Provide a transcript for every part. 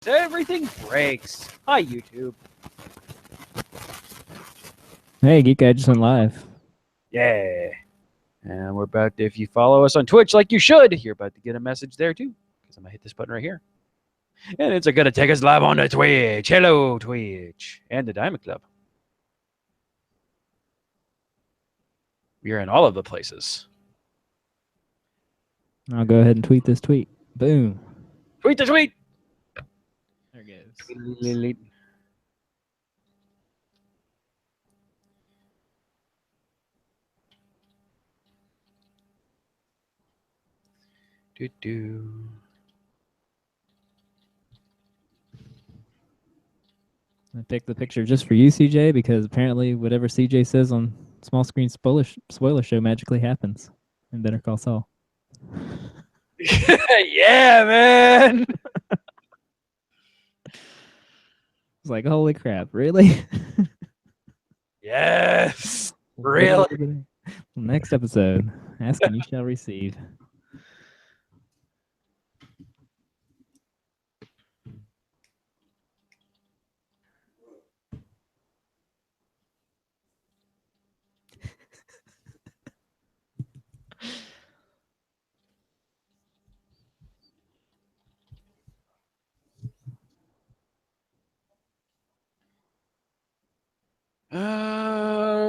Everything breaks. Hi, YouTube. Hey, Geek Guy just went live. Yeah. And we're about to, if you follow us on Twitch like you should, you're about to get a message there too. Because I'm going to hit this button right here. And it's going to take us live on the Twitch. Hello, Twitch. And the Diamond Club. We are in all of the places. I'll go ahead and tweet this tweet. Boom. Tweet the tweet. There it goes. Do-do. I picked the picture just for you, CJ, because apparently whatever CJ says on Small Screen Spoiler Show magically happens in Better Call Saul. Yeah, man. It's like, holy crap, really? Yes. Really? Next episode, ask and you shall receive.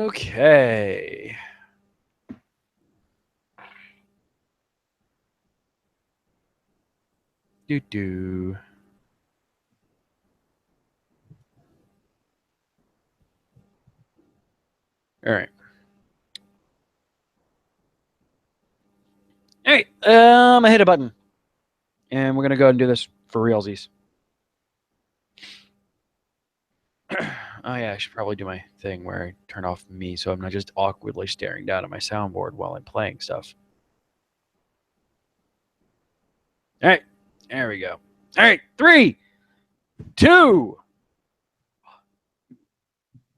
Okay. Do-do. All right. All right. I hit a button. And we're going to go ahead and do this for realsies. Oh, yeah, I should probably do my thing where I turn off me so I'm not just awkwardly staring down at my soundboard while I'm playing stuff. All right. There we go. All right. 3, 2.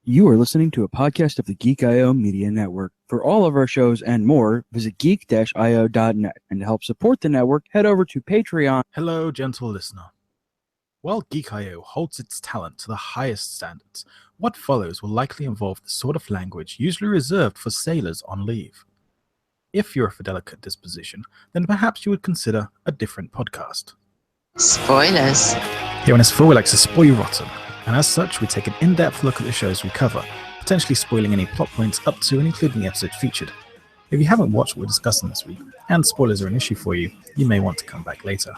You are listening to a podcast of the Geek.io Media Network. For all of our shows and more, visit geek-io.net. And to help support the network, head over to Patreon. Hello, gentle listener. While Geek.io holds its talent to the highest standards, what follows will likely involve the sort of language usually reserved for sailors on leave. If you're of a delicate disposition, then perhaps you would consider a different podcast. Spoilers. Here on this full, we like to spoil you rotten, and as such, we take an in-depth look at the shows we cover, potentially spoiling any plot points up to and including the episode featured. If you haven't watched what we're discussing this week, and spoilers are an issue for you, you may want to come back later.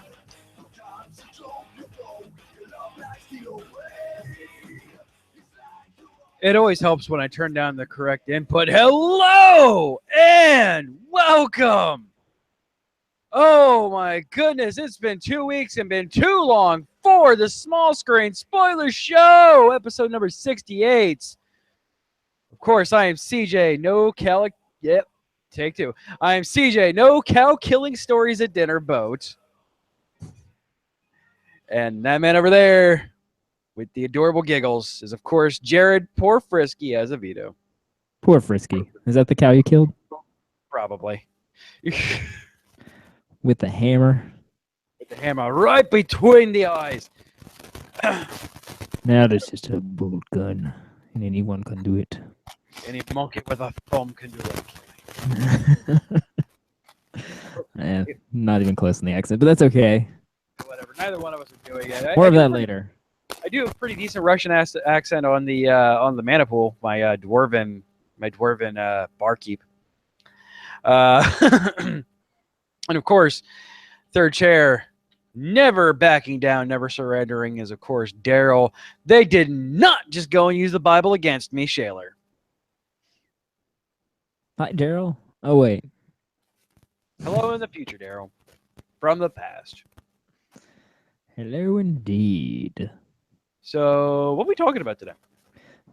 It always helps when I turn down the correct input. Hello and welcome. Oh my goodness, it's been 2 weeks and been too long for the Small Screen Spoiler Show, episode number 68. Of course, I am CJ, take 2. I am CJ, no cow killing stories at dinner boat. And that man over there with the adorable giggles is, of course, Jared Poor Frisky as a veto. Poor Frisky. Is that the cow you killed? Probably. With the hammer? With the hammer right between the eyes. Now there's just a bolt gun, and anyone can do it. Any monkey with a thumb can do it. Not even close in the accent, but that's okay. Whatever. Neither one of us are doing it. More of that later. I do a pretty decent Russian accent on the Manipool, my dwarven barkeep. And of course, third chair, never backing down, never surrendering, is of course Daryl. They did not just go and use the Bible against me, Shaler. Hi, Daryl. Oh wait. Hello in the future, Daryl. From the past. Hello indeed. So, what are we talking about today?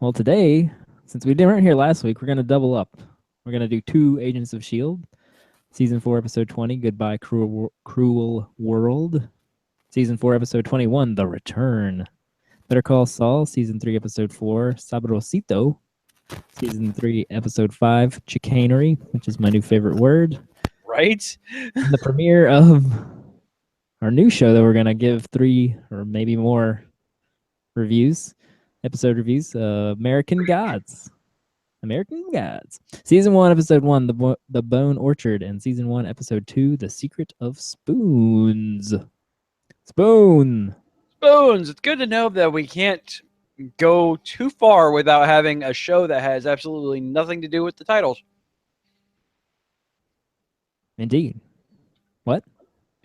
Well, today, since we weren't here last week, we're going to double up. We're going to do 2 Agents of S.H.I.E.L.D. Season 4, Episode 20, Goodbye Cruel World. Season 4, Episode 21, The Return. Better Call Saul, Season 3, Episode 4, Sabrosito. Season 3, Episode 5, Chicanery, which is my new favorite word. Right? The premiere of our new show that we're gonna give 3 or maybe more episode reviews. American Gods. Season 1, Episode 1, The Bone Orchard, and Season 1, Episode 2, The Secret of Spoons. Spoons. It's good to know that we can't go too far without having a show that has absolutely nothing to do with the titles. Indeed. What?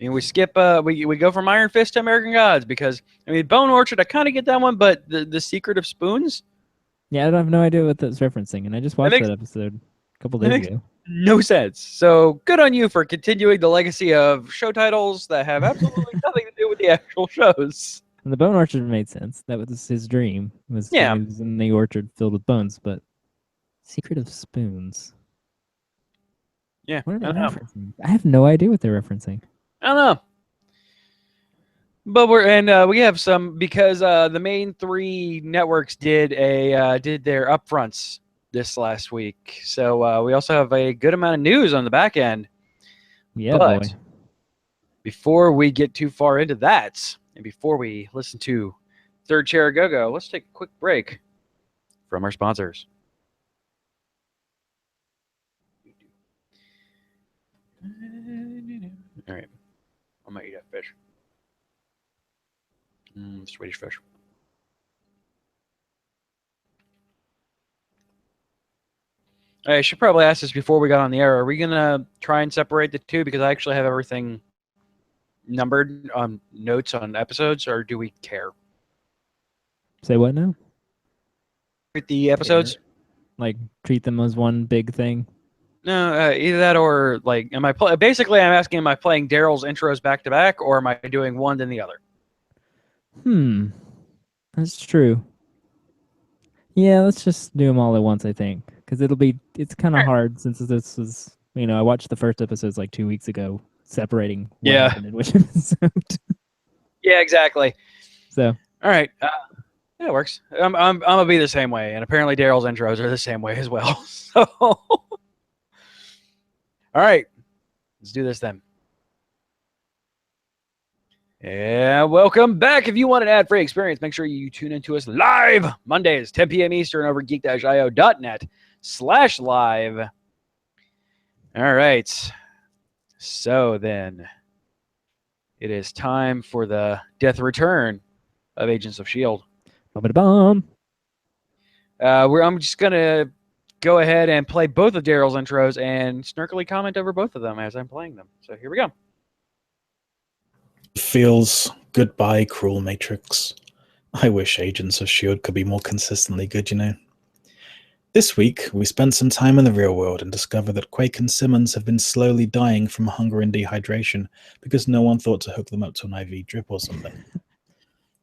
We skip. We go from Iron Fist to American Gods because Bone Orchard. I kind of get that one, but the Secret of Spoons. Yeah, I have no idea what that's referencing, and I just watched that episode a couple days ago. No sense. So good on you for continuing the legacy of show titles that have absolutely nothing to do with the actual shows. And the Bone Orchard made sense. That was his dream. He was in the orchard filled with bones, but Secret of Spoons. Yeah, What are they referencing? I have no idea what they're referencing. I don't know. But we have some because the main 3 networks did their upfronts this last week. So we also have a good amount of news on the back end. Yeah, but boy. Before we get too far into that, and before we listen to Third Chair Go-Go, let's take a quick break from our sponsors. All right. I'm going to eat that fish. Swedish fish. I should probably ask this before we got on the air. Are we going to try and separate the two? Because I actually have everything numbered on notes on episodes, or do we care? Say what now? With the episodes? Like, treat them as one big thing? No, either that or, like, basically I'm asking, am I playing Daryl's intros back-to-back, or am I doing one then the other? That's true. Yeah, let's just do them all at once, I think. Because it's kind of hard since this was, I watched the first episodes like 2 weeks ago, separating what happened in which episode. Yeah, exactly. So. All right. Yeah, it works. I'm going to be the same way, and apparently Daryl's intros are the same way as well. So, all right. Let's do this then. Yeah, welcome back. If you want an ad-free experience, make sure you tune into us live Mondays, 10 p.m. Eastern over geek-io.net/live. All right. So then, it is time for the death return of Agents of S.H.I.E.L.D. Bomb. I'm just going to go ahead and play both of Daryl's intros and snarkily comment over both of them as I'm playing them. So here we go. Feels goodbye, cruel Matrix. I wish Agents of S.H.I.E.L.D. could be more consistently good, This week, we spent some time in the real world and discovered that Quake and Simmons have been slowly dying from hunger and dehydration because no one thought to hook them up to an IV drip or something.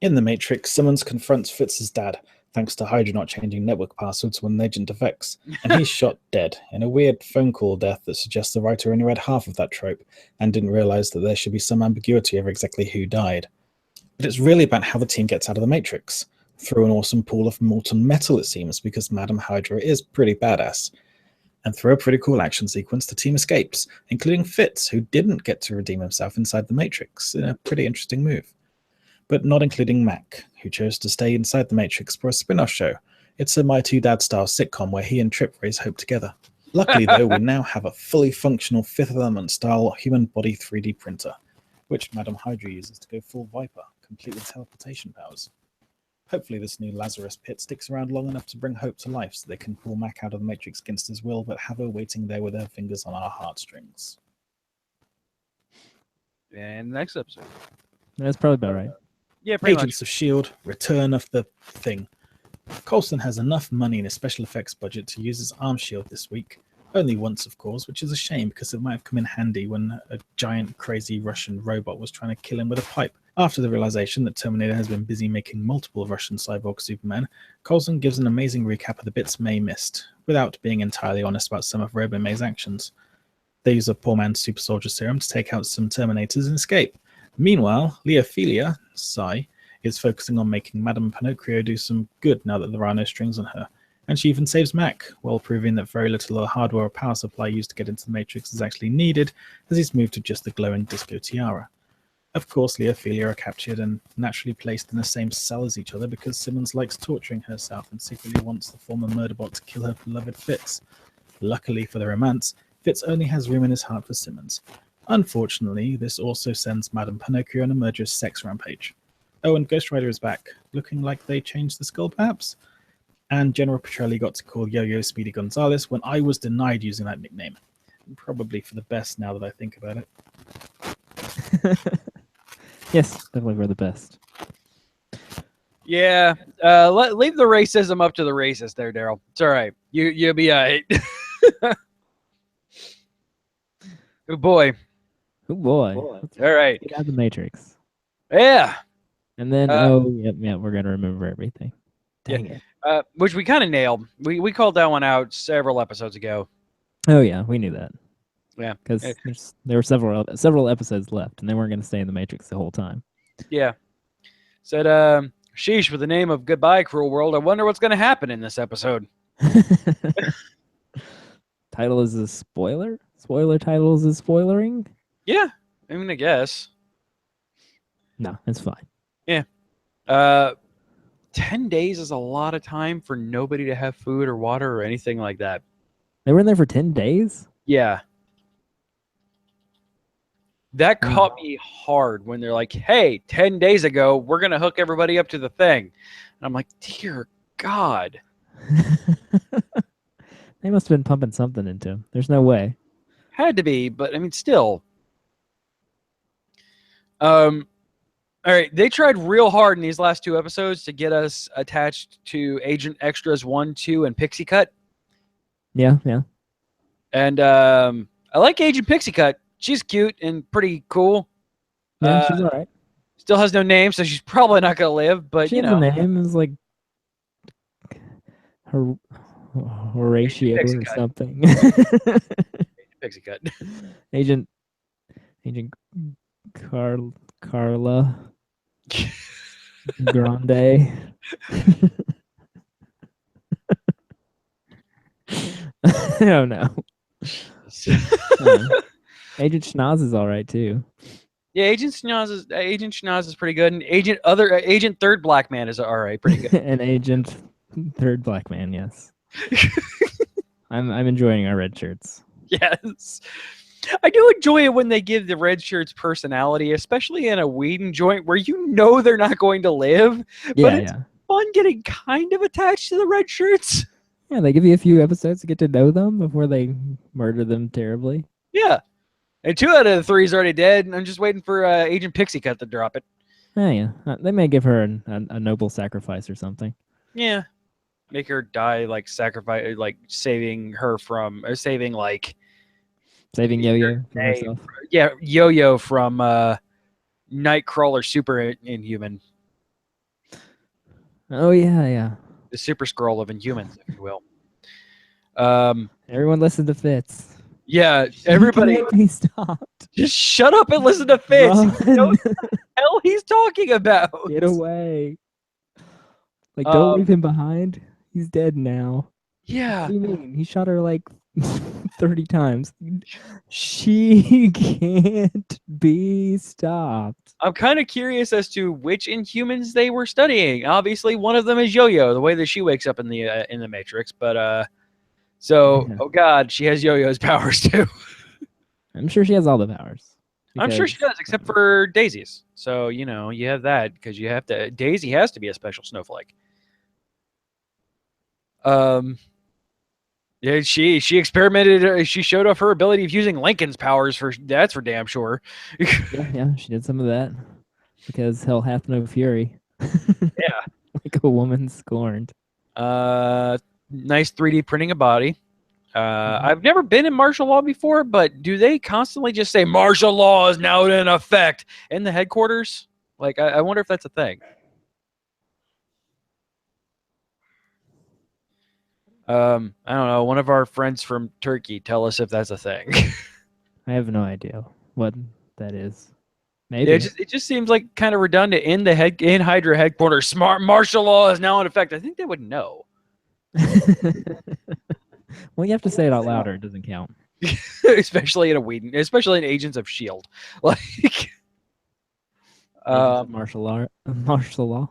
In the Matrix, Simmons confronts Fitz's dad, thanks to Hydra not changing network passwords when an agent defects, and he's shot dead in a weird phone call death that suggests the writer only read half of that trope and didn't realize that there should be some ambiguity over exactly who died. But it's really about how the team gets out of the Matrix, through an awesome pool of molten metal, it seems, because Madam Hydra is pretty badass. And through a pretty cool action sequence, the team escapes, including Fitz, who didn't get to redeem himself inside the Matrix, in a pretty interesting move. But not including Mac, who chose to stay inside the Matrix for a spin-off show. It's a My Two Dad style sitcom where he and Trip raise hope together. Luckily, though, we now have a fully functional Fifth Element style human body 3D printer, which Madam Hydra uses to go full Viper, complete with teleportation powers. Hopefully this new Lazarus pit sticks around long enough to bring Hope to life so they can pull Mac out of the Matrix against his will, but have her waiting there with her fingers on our heartstrings. And next episode. That's probably about right. Yeah, pretty Agents of S.H.I.E.L.D. Return of the Thing. Coulson has enough money in his special effects budget to use his arm shield this week. Only once, of course, which is a shame because it might have come in handy when a giant, crazy Russian robot was trying to kill him with a pipe. After the realization that Terminator has been busy making multiple Russian cyborg Supermen, Coulson gives an amazing recap of the bits May missed, without being entirely honest about some of Robo May's actions. They use a poor man's super soldier serum to take out some Terminators and escape. Meanwhile, Leophilia, Psy, is focusing on making Madame Pinocchio do some good now that there are no strings on her. And she even saves Mac, while proving that very little of the hardware or power supply used to get into the Matrix is actually needed, as he's moved to just the glowing disco tiara. Of course, Leah and Ophelia are captured and naturally placed in the same cell as each other because Simmons likes torturing herself and secretly wants the former murderbot to kill her beloved Fitz. Luckily for the romance, Fitz only has room in his heart for Simmons. Unfortunately, this also sends Madame Pinocchio on a murderous sex rampage. Oh, and Ghost Rider is back, looking like they changed the skull perhaps? And General Petrelli got to call Yo-Yo Speedy Gonzales when I was denied using that nickname. Probably for the best now that I think about it. Yes, definitely for the best. Yeah, leave the racism up to the racist there, Daryl. It's all right. You'll be all right. Good boy. Oh boy. All right. Get out the Matrix. Yeah. And then, yep, we're going to remember everything. Yeah. Dang it. Which we kind of nailed. We called that one out several episodes ago. Oh, yeah, we knew that. Yeah. Because there were several episodes left, and they weren't going to stay in the Matrix the whole time. Yeah. Said, sheesh, with the name of Goodbye, Cruel World, I wonder what's going to happen in this episode. Title is a spoiler? Spoiler titles is spoilering? Yeah. I mean, I guess. No, it's fine. 10 days is a lot of time for nobody to have food or water or anything like that. They were in there for 10 days? Yeah. That caught me hard when they're like, hey, 10 days ago, we're going to hook everybody up to the thing. And I'm like, dear God. They must have been pumping something into him. There's no way. Had to be, but I mean, still. All right, they tried real hard in these last two episodes to get us attached to Agent Extras 1, 2, and Pixie Cut. Yeah. And I like Agent Pixie Cut. She's cute and pretty cool. Yeah, she's all right. Still has no name, so she's probably not going to live, but She you has know. a name. It's like Horatio Pixie or Cut. something. Pixie Cut. Agent Carla Grande. Oh no. Agent Schnoz is all right too. Yeah, Agent Schnoz is pretty good, and Agent Third Black Man is all right, pretty good. And Agent Third Black Man, yes. I'm enjoying our red shirts. Yes. I do enjoy it when they give the red shirts personality, especially in a Whedon joint where you know they're not going to live. Yeah, it's fun getting kind of attached to the red shirts. Yeah, they give you a few episodes to get to know them before they murder them terribly. Yeah. And 2 out of the 3 is already dead, and I'm just waiting for Agent Pixie Cut to drop it. Oh, yeah. They may give her a noble sacrifice or something. Yeah. Make her die, like, sacrifice, like, saving her from, or saving, like... Saving Yo-Yo from herself. Yeah, Yo-Yo from Nightcrawler Super Inhuman. Oh, yeah. The Super Scroll of Inhumans, if you will. Everyone listen to Fitz. Yeah, everybody... Can't be stopped. Just shut up and listen to Fitz. Run. You know what the hell he's talking about. Get away. Like, don't leave him behind. He's dead now. Yeah. What do you mean? He shot her like 30 times. She can't be stopped. I'm kind of curious as to which Inhumans they were studying. Obviously, one of them is Yo-Yo, the way that she wakes up in the Matrix. But so, Yeah. oh God, she has Yo-Yo's powers too. I'm sure she has all the powers. I'm sure she does, except for Daisy's. So you know, you have that because you have to. Daisy has to be a special snowflake. Yeah, she experimented. She showed off her ability of using Lincoln's powers that's for damn sure. Yeah, she did some of that because hell hath no fury. Yeah, like a woman scorned. Nice 3D printing a body. I've never been in martial law before, but do they constantly just say martial law is now in effect in the headquarters? Like, I wonder if that's a thing. I don't know. One of our friends from Turkey, tell us if that's a thing. I have no idea what that is. Maybe. Yeah, it just seems like kind of redundant in Hydra headquarters. Smart martial law is now in effect. I think they would know. Well, you have to say it out loud or it doesn't count. Especially in Agents of S.H.I.E.L.D. Like, Martial art, martial law.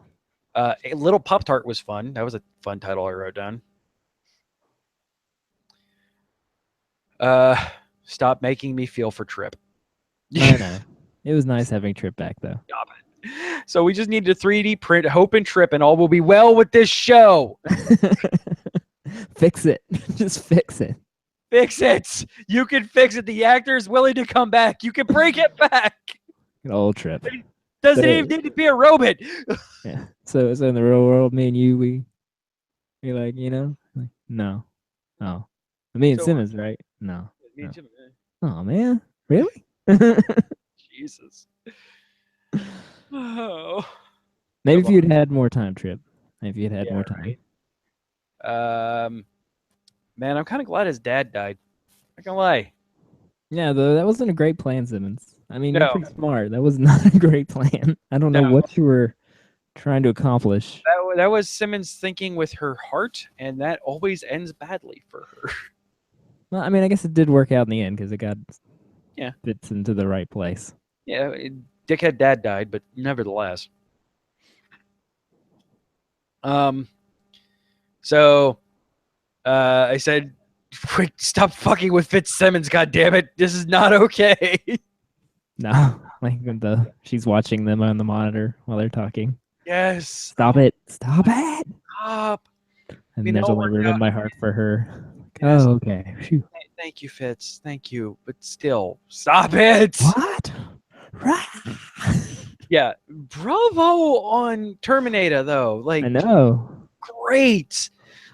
A Little Pop Tart was fun. That was a fun title I wrote down. Stop making me feel for Trip. I know. It was nice having Trip back though. Stop it. So we just need to 3D print Hope and Trip, and all will be well with this show. Fix it. Just fix it. Fix it. You can fix it. The actor is willing to come back. You can bring it back. An old Trip. Doesn't But even need to be a robot. Yeah. So in the real world, me and you, we like, like, no. Oh. Me and So- Simmons, right? No. Me and Jim- Oh man. Really? Jesus. Oh. Maybe if Come you'd had more time, Trip. Maybe if you'd had Yeah, more time. right. Man, I'm kind of glad his dad died. Not gonna lie. Yeah, though that wasn't a great plan, Simmons. I mean, you're No. pretty smart. That was not a great plan. I don't know No. what you were trying to accomplish. That was Simmons thinking with her heart, and that always ends badly for her. Well, I mean, I guess it did work out in the end because it got Yeah. fits into the right place. Yeah, dickhead dad died, but nevertheless. So I said, "Quick, stop fucking with Fitzsimmons, goddammit. This is not okay." No, like when she's watching them on the monitor while they're talking. Yes. Stop it! Stop it! Stop. And We there's know only we're room in not- my heart for her. Yes. Oh, okay. Phew. Thank you, Fitz. Thank you. But still, stop it. What? Yeah. Bravo on Terminator, though. Like, I know. great.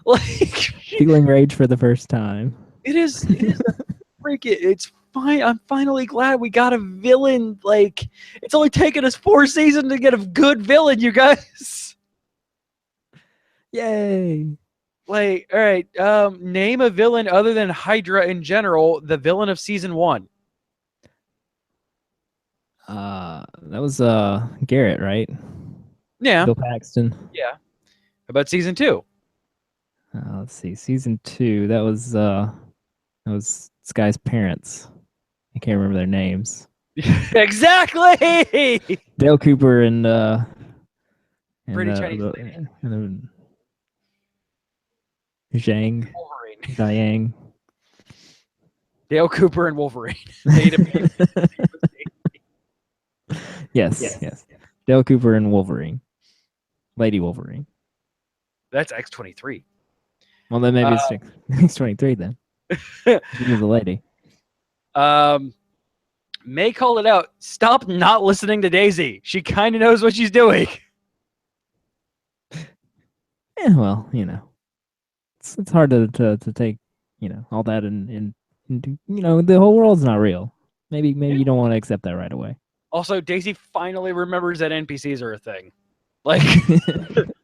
Like, Feeling rage for the first time. it is it's fine. I'm finally glad we got a villain. Like, it's only taken us 4 seasons to get a good villain, you guys. Yay! Like, all right, name a villain other than Hydra in general, the villain of season 1. That was Garrett, right? Yeah. Bill Paxton. Yeah. How about season 2? Let's see. Season 2. That was this guy's parents. I can't remember their names. Exactly. Dale Cooper and Pretty Chinese lady. and then Zhang, Wolverine. Diang. Dale Cooper and Wolverine. Native- Yes. Dale Cooper and Wolverine. Lady Wolverine. That's X-23. Well, then maybe it's 23 then. She's a lady. May called it out. Stop not listening to Daisy. She kind of knows what she's doing. Yeah, well, it's hard to take, all that into, the whole world's not real. Maybe you don't want to accept that right away. Also, Daisy finally remembers that NPCs are a thing. Like,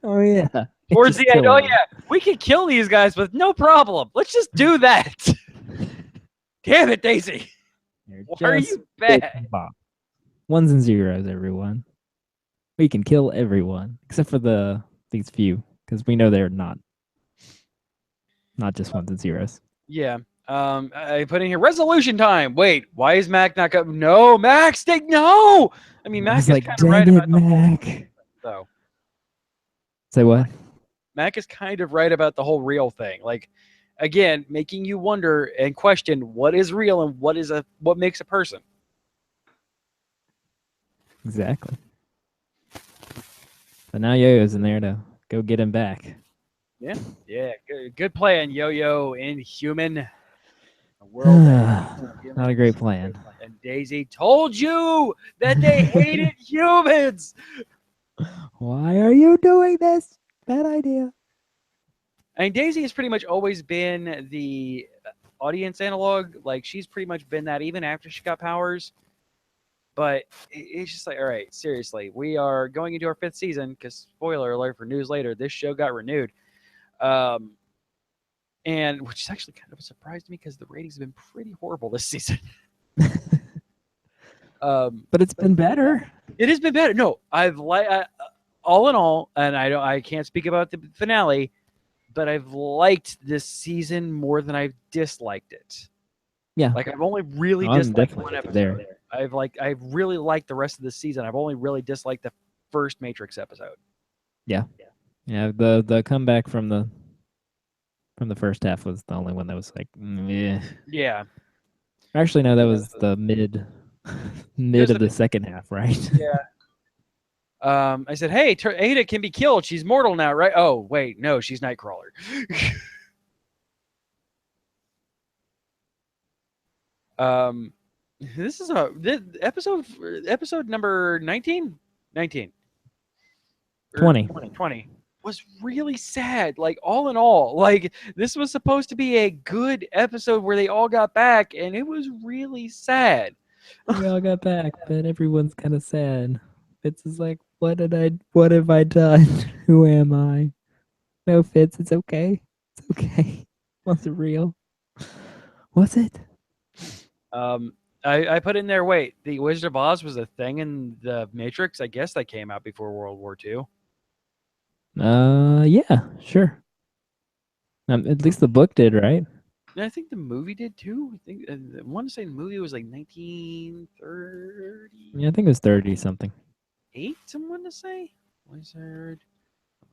Oh yeah. towards Just the end, kill oh them. yeah, we can kill these guys with no problem. Let's just do that. Damn it, Daisy. They're Why are just you bits bad? and bobs. Ones and zeros, everyone. We can kill everyone except for these few, because we know they're not just ones and zeros. Yeah. I put in here resolution time. Wait, why is Mac not going? No, Max, no. I mean, I Mac was is like, kind of right dang about it, the whole Mac. though. Say what? Mac is kind of right about the whole real thing. Like, again, making you wonder and question what is real and what makes a person. Exactly. But now Yo-Yo's in there to go get him back. Yeah, good plan, Yo-Yo Inhuman. The world Not a great plan. And Daisy told you that they hated humans. Why are you doing this? Bad idea. I mean, Daisy has pretty much always been the audience analog. Like, she's pretty much been that even after she got powers. But it's just like, all right, seriously, we are going into our 5th season because, spoiler alert for news later, this show got renewed. And which is actually kind of a surprise to me because the ratings have been pretty horrible this season. But it's been better. It has been better. No, I've all in all, and I can't speak about the finale, but I've liked this season more than I've disliked it. Yeah. Like, I've only really I'm disliked definitely one episode. there. I really liked the rest of the season. I've only really disliked the first Matrix episode. Yeah, the comeback from the first half was the only one that was like, yeah. Yeah. Actually, no, that was the mid of the second half, right? Yeah. I said, hey, Ada can be killed. She's mortal now, right? Oh, wait, no, she's Nightcrawler. This is this episode number 19? 19. 20. 20 was really sad. Like, all in all, like, this was supposed to be a good episode where they all got back, and it was really sad. We all got back, but everyone's kind of sad. Fitz is like, what have I done? Who am I? No, Fitz, it's okay. It's okay. Wasn't real. Was it? I put in there, wait, the Wizard of Oz was a thing in the Matrix? I guess that came out before World War II. Yeah, sure. At least the book did, right? I think the movie did too. I think I want to say the movie was like 1938. Yeah, I think it was 30 something. Someone to say Wizard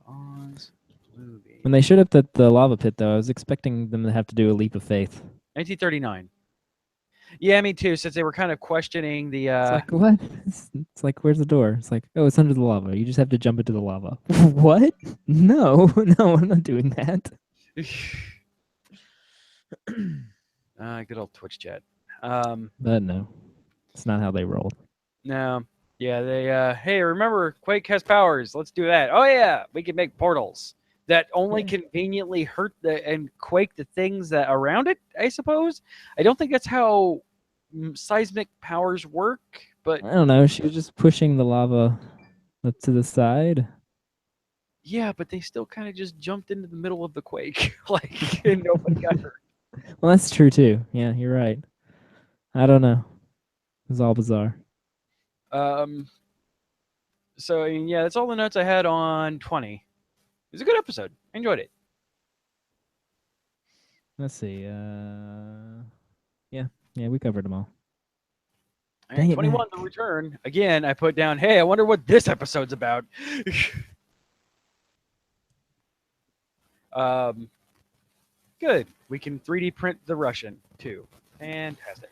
of Oz movie. When they showed up at the lava pit, though, I was expecting them to have to do a leap of faith. 1939. Yeah, me too. Since they were kind of questioning the. It's like, what? It's like, where's the door? It's like, oh, it's under the lava. You just have to jump into the lava. What? No, I'm not doing that. Good old Twitch chat. But no, it's not how they rolled. No. Yeah, they hey, remember Quake has powers. Let's do that. Oh yeah, we can make portals that only conveniently hurt and quake the things that around it, I suppose. I don't think that's how seismic powers work, but I don't know. She was just pushing the lava up to the side. yeah, but they still kind of just jumped into the middle of the quake, like, and nobody got hurt. Well, that's true too. Yeah, you're right. I don't know. It's all bizarre. So I mean, yeah, that's all the notes I had on 20. It was a good episode. I enjoyed it. Let's see. Yeah, we covered them all. All Dang right, it, 21, Mac. The Return. Again, I put down, hey, I wonder what this episode's about. Good. We can 3D print the Russian too. Fantastic.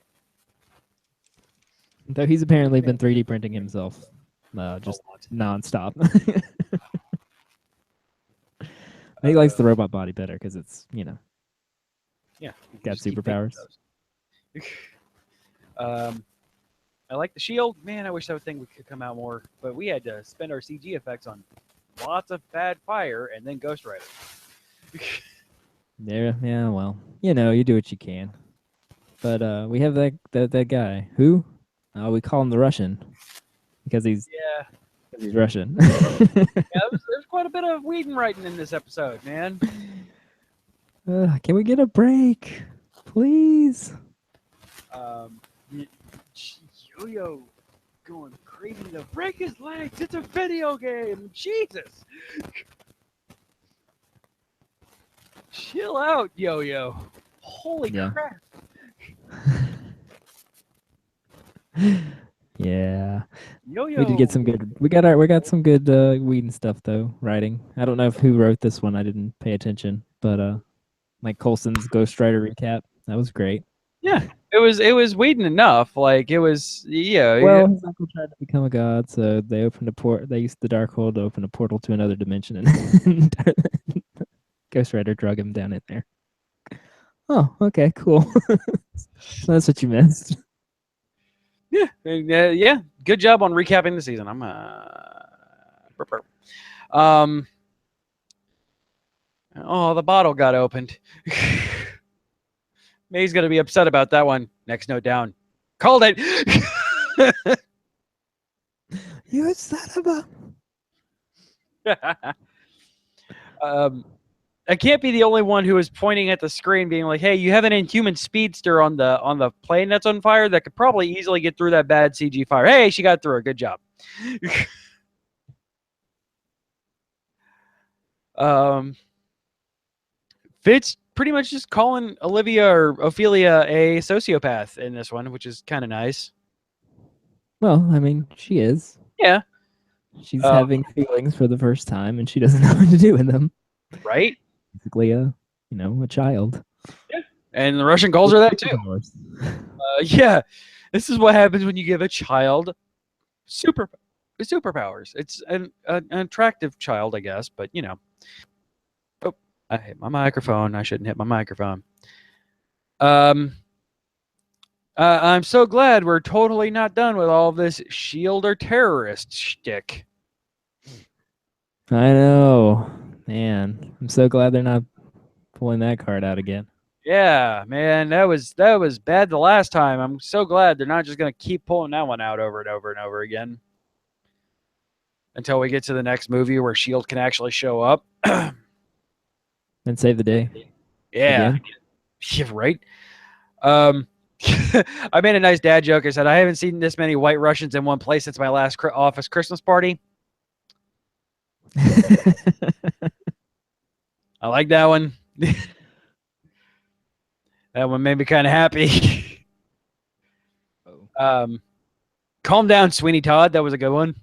Though he's apparently been 3D printing himself, just nonstop. He likes the robot body better because it's, yeah, got superpowers. I like the shield. Man, I wish that thing could come out more, but we had to spend our CG effects on lots of bad fire and then Ghost Rider. Yeah, well, you do what you can. But we have that guy. Who? We call him the Russian because he's Russian. Yeah, there's quite a bit of Whedon writing in this episode, man. Can we get a break, please? Yo-Yo going crazy to break his legs. It's a video game. Jesus. Chill out, Yo-Yo. Holy crap. Yeah. Yo-Yo. We did get some good. We got some good Whedon stuff though. Writing. I don't know who wrote this one. I didn't pay attention, but like Coulson's Ghost Rider recap. That was great. Yeah, it was Whedon enough. Like, it was, yeah. Well, his uncle tried to become a god, so they opened a port. They used the Darkhold to open a portal to another dimension, and Ghost Rider drug him down in there. Oh, okay, cool. So that's what you missed. Yeah, yeah. Good job on recapping the season. Oh, the bottle got opened. May's gonna be upset about that one. Next note down. Called it. You son of a. I can't be the only one who is pointing at the screen, being like, "Hey, you have an Inhuman speedster on the plane that's on fire that could probably easily get through that bad CG fire." Hey, she got through it. Good job. Fitz pretty much just calling Olivia or Ophelia a sociopath in this one, which is kind of nice. Well, I mean, she is. Yeah. She's Um, having feelings for the first time, and she doesn't know what to do with them. right? Basically, a child. And the Russian calls her that too. Superpowers. Yeah, this is what happens when you give a child superpowers. It's an attractive child, I guess, but you know. Oh, I hit my microphone. I shouldn't hit my microphone. I'm so glad we're totally not done with all this shield or terrorist shtick. I know, man. I'm so glad they're not pulling that card out again. Yeah, man, that was bad the last time. I'm so glad they're not just gonna keep pulling that one out over and over and over again until we get to the next movie where Shield can actually show up. And save the day. Yeah, Again? yeah, right. I made a nice dad joke. I said I haven't seen this many White Russians in one place since my last office Christmas party. I like that one. That one made me kind of happy. Calm down, Sweeney Todd. That was a good one.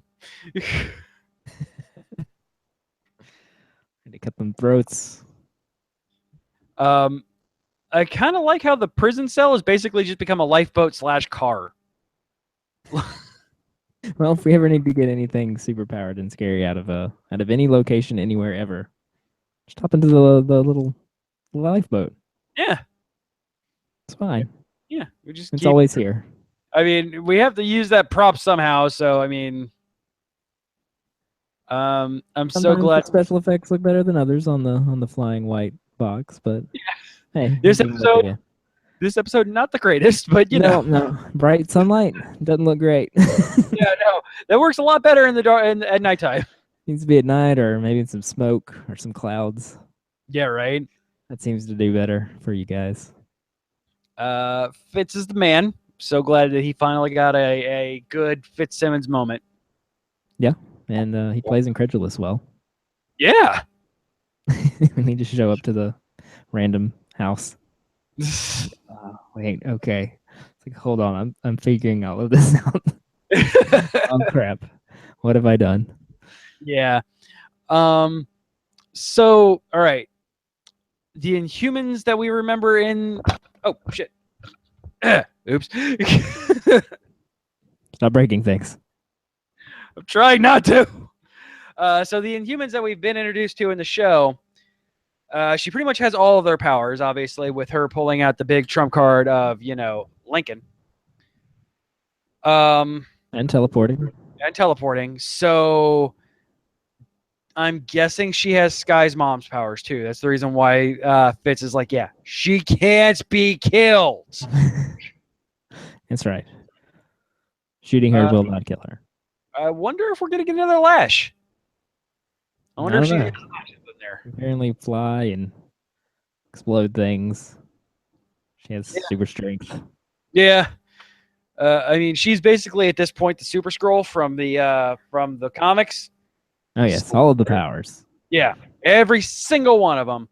Had to cut them throats. I kind of like how the prison cell has basically just become a lifeboat / car. Well, if we ever need to get anything super powered and scary out of any location anywhere ever, just hop into the little lifeboat. Yeah, It's fine. yeah. We just It's keep, always here. I mean, we have to use that prop somehow. So I mean, I'm so Sometimes glad. the special effects look better than others on the flying white box, but hey, This we can look episode- again. This episode not the greatest, but you know, No, bright sunlight doesn't look great. yeah, no, that works a lot better in the dark and at nighttime. Needs to be at night, or maybe in some smoke or some clouds. Yeah, right. That seems to do better for you guys. Fitz is the man. So glad that he finally got a good Fitzsimmons moment. And he plays Incredulous well. Yeah. We need to show up to the random house. Wait, okay. It's like, hold on, I'm figuring all of this out. Oh crap! What have I done? Yeah. So, all right. The Inhumans that we remember in. Oh shit. Oops. Stop breaking things. I'm trying not to. So the Inhumans that we've been introduced to in the show, she pretty much has all of their powers, obviously, with her pulling out the big trump card of, Lincoln. And teleporting. And teleporting. So I'm guessing she has Sky's mom's powers too. That's the reason why Fitz is like, yeah, she can't be killed. That's right. Shooting her will not kill her. I wonder if we're gonna get another Lash. I wonder I if don't she's know. gonna Lash in there. Apparently fly and explode things. She has super strength. Yeah. I mean, she's basically at this point the Super Skrull from the comics. Oh yes, all of the powers. Yeah, every single one of them.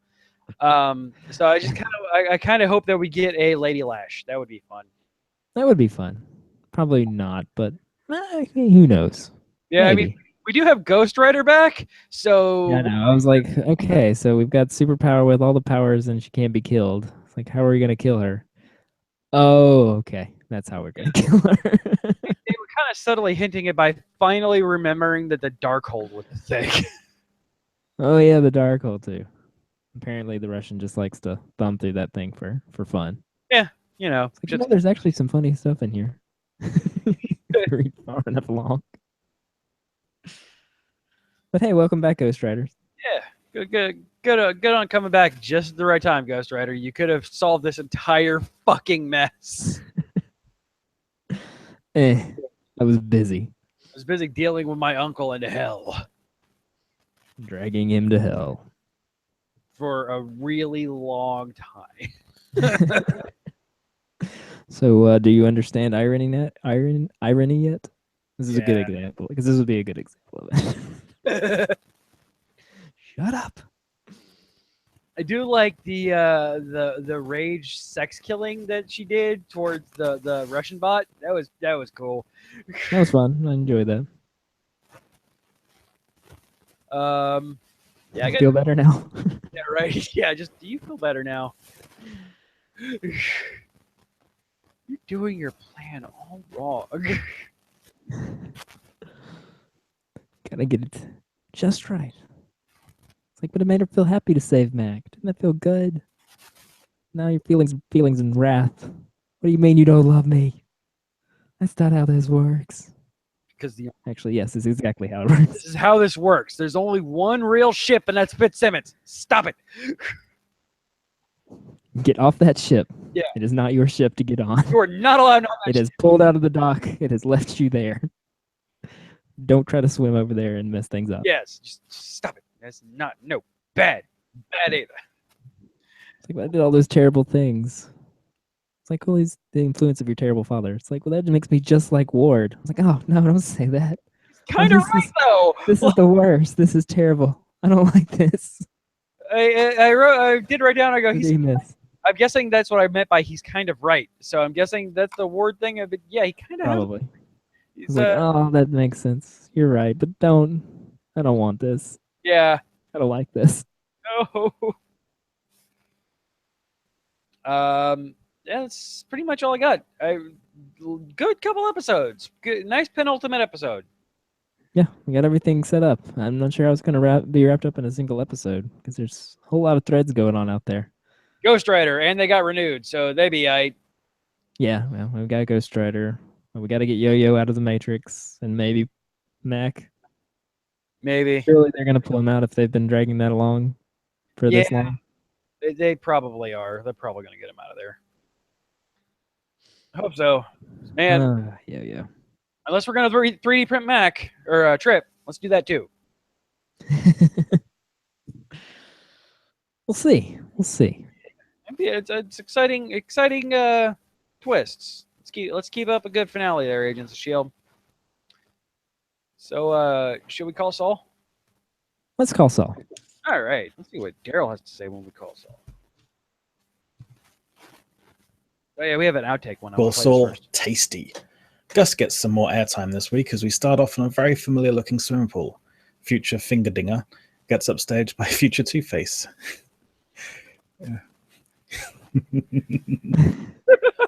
So I just I kind of hope that we get a Lady Lash. That would be fun. That would be fun. Probably not, but who knows? Yeah, Maybe. I mean, we do have Ghost Rider back, so Yeah, I know. I was like, okay, so we've got superpower with all the powers, and she can't be killed. It's like, how are we gonna kill her? Oh, okay, that's how we're gonna kill her. they were kind of subtly hinting it by finally remembering that the Darkhold was a thing. Oh yeah, the dark hole too. Apparently, the Russian just likes to thumb through that thing for fun. You know, It's like, just there's actually some funny stuff in here. Read far enough along. But hey, welcome back, Ghost Riders. yeah, good on coming back just at the right time, Ghost Rider. You could have solved this entire fucking mess. I was busy I was busy dealing with my uncle into hell dragging him to hell. for a really long time. So, do you understand irony yet? This is a good example, because this would be a good example of it. Shut up. I do like the rage sex killing that she did towards the Russian bot. That was cool. That was fun. I enjoyed that. Yeah, I got Feel better now. yeah, right. Yeah, just do you feel better now? You're doing your plan all wrong. Gotta get it just right. It's like, but it made her feel happy to save Mac. Didn't that feel good? Now your feelings and wrath. What do you mean you don't love me? That's not how this works. Because Actually, yes, this is exactly how it works. this is how this works. There's only one real ship, and that's Fitzsimmons. Stop it. Get off that ship. Yeah. It is not your ship to get on. You are not allowed on that It has pulled out of the dock. It has left you there. Don't try to swim over there and mess things up. Yes, just stop it. That's not bad either. It's like, I did all those terrible things. It's like, well, he's the influence of your terrible father. It's like, well, that makes me just like Ward. I was like, oh no, don't say that. Kind of this right is- though. This is the worst. This is terrible. I don't like this. I did write down. I go. What did he miss? I'm guessing that's what I meant by he's kind of right. So I'm guessing that's the Ward thing. But yeah, he kind of Probably. I He's, was like, oh, that makes sense. You're right, but I don't want this. yeah. I don't like this. No. That's pretty much all I got. Good couple episodes. Good, nice penultimate episode. Yeah, we got everything set up. I'm not sure I was going to be wrapped up in a single episode because there's a whole lot of threads going on out there. Ghost Rider, and they got renewed, so they be aight. Yeah, well, we've got Ghost Rider. We got to get Yo-Yo out of the Matrix and maybe Mac. Maybe. Surely they're going to pull him out if they've been dragging that along for this Yeah. long. They probably are. They're probably going to get him out of there. I hope so. Man, Yeah. unless we're going to 3D print Mac or Trip, let's do that too. We'll see. Maybe it's exciting twists. Let's keep up a good finale there, Agents of S.H.I.E.L.D. So, should we call Saul? Let's call Saul. All right. Let's see what Daryl has to say when we call Saul. Oh yeah, we have an outtake one. I Well, wanna play this Saul, first. tasty. Gus gets some more airtime this week as we start off in a very familiar looking swimming pool. Future Fingerdinger gets upstaged by future Two-Face.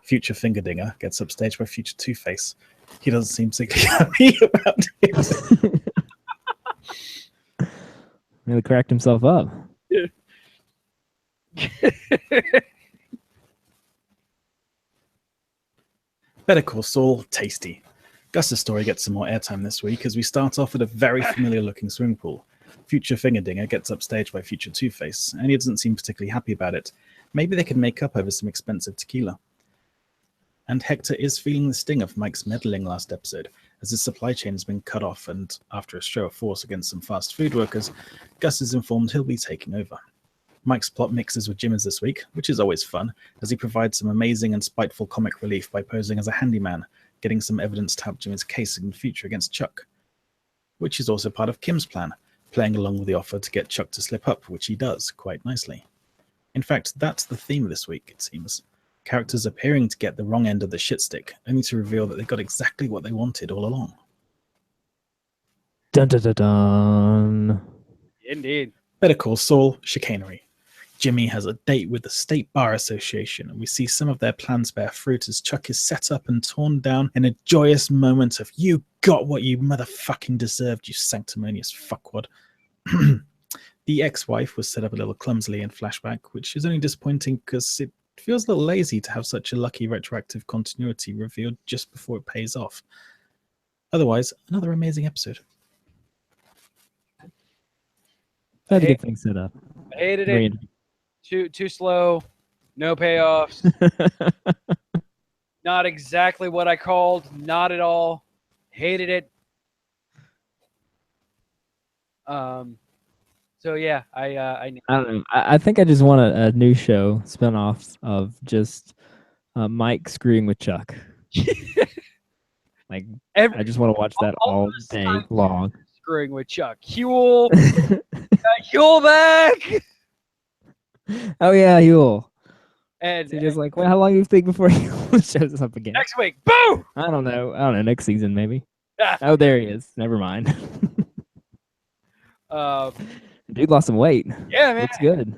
Future Fingerdinger gets upstaged by future Two-Face. He doesn't seem particularly happy about it. Really cracked himself up. Better Call Saul, tasty. Gus's story gets some more airtime this week as we start off at a very familiar looking swimming pool. Future Fingerdinger gets upstaged by future Two-Face, and he doesn't seem particularly happy about it. Maybe they could make up over some expensive tequila. And Hector is feeling the sting of Mike's meddling last episode, as his supply chain has been cut off, and after a show of force against some fast food workers, Gus is informed he'll be taking over. Mike's plot mixes with Jimmy's this week, which is always fun, as he provides some amazing and spiteful comic relief by posing as a handyman, getting some evidence to help Jimmy's case in the future against Chuck. Which is also part of Kim's plan, playing along with the offer to get Chuck to slip up, which he does quite nicely. In fact, that's the theme of this week, it seems. Characters appearing to get the wrong end of the shit stick, only to reveal that they got exactly what they wanted all along. Dun dun dun dun. Indeed. Better Call Saul, chicanery. Jimmy has a date with the State Bar Association, and we see some of their plans bear fruit as Chuck is set up and torn down in a joyous moment of, you got what you motherfucking deserved, you sanctimonious fuckwad. The ex-wife was set up a little clumsily in flashback, which is only disappointing because it feels a little lazy to have such a lucky retroactive continuity revealed just before it pays off. Otherwise, another amazing episode. Had to get things set up. I hated Very it. Too slow. No payoffs. Not exactly what I called. Not at all. Hated it. So yeah, I don't know. I think I just want a new show spinoff of just Mike screwing with Chuck. Like, I just want to watch that all this day time long. screwing with Chuck. Huel. Huel back. Oh yeah, Yule. And So just like, well, how long do you think before he shows up again? next week, boo! I don't know. Next season maybe. Ah, Oh, there he is. Never mind. um, Dude lost some weight. yeah, man. Looks good.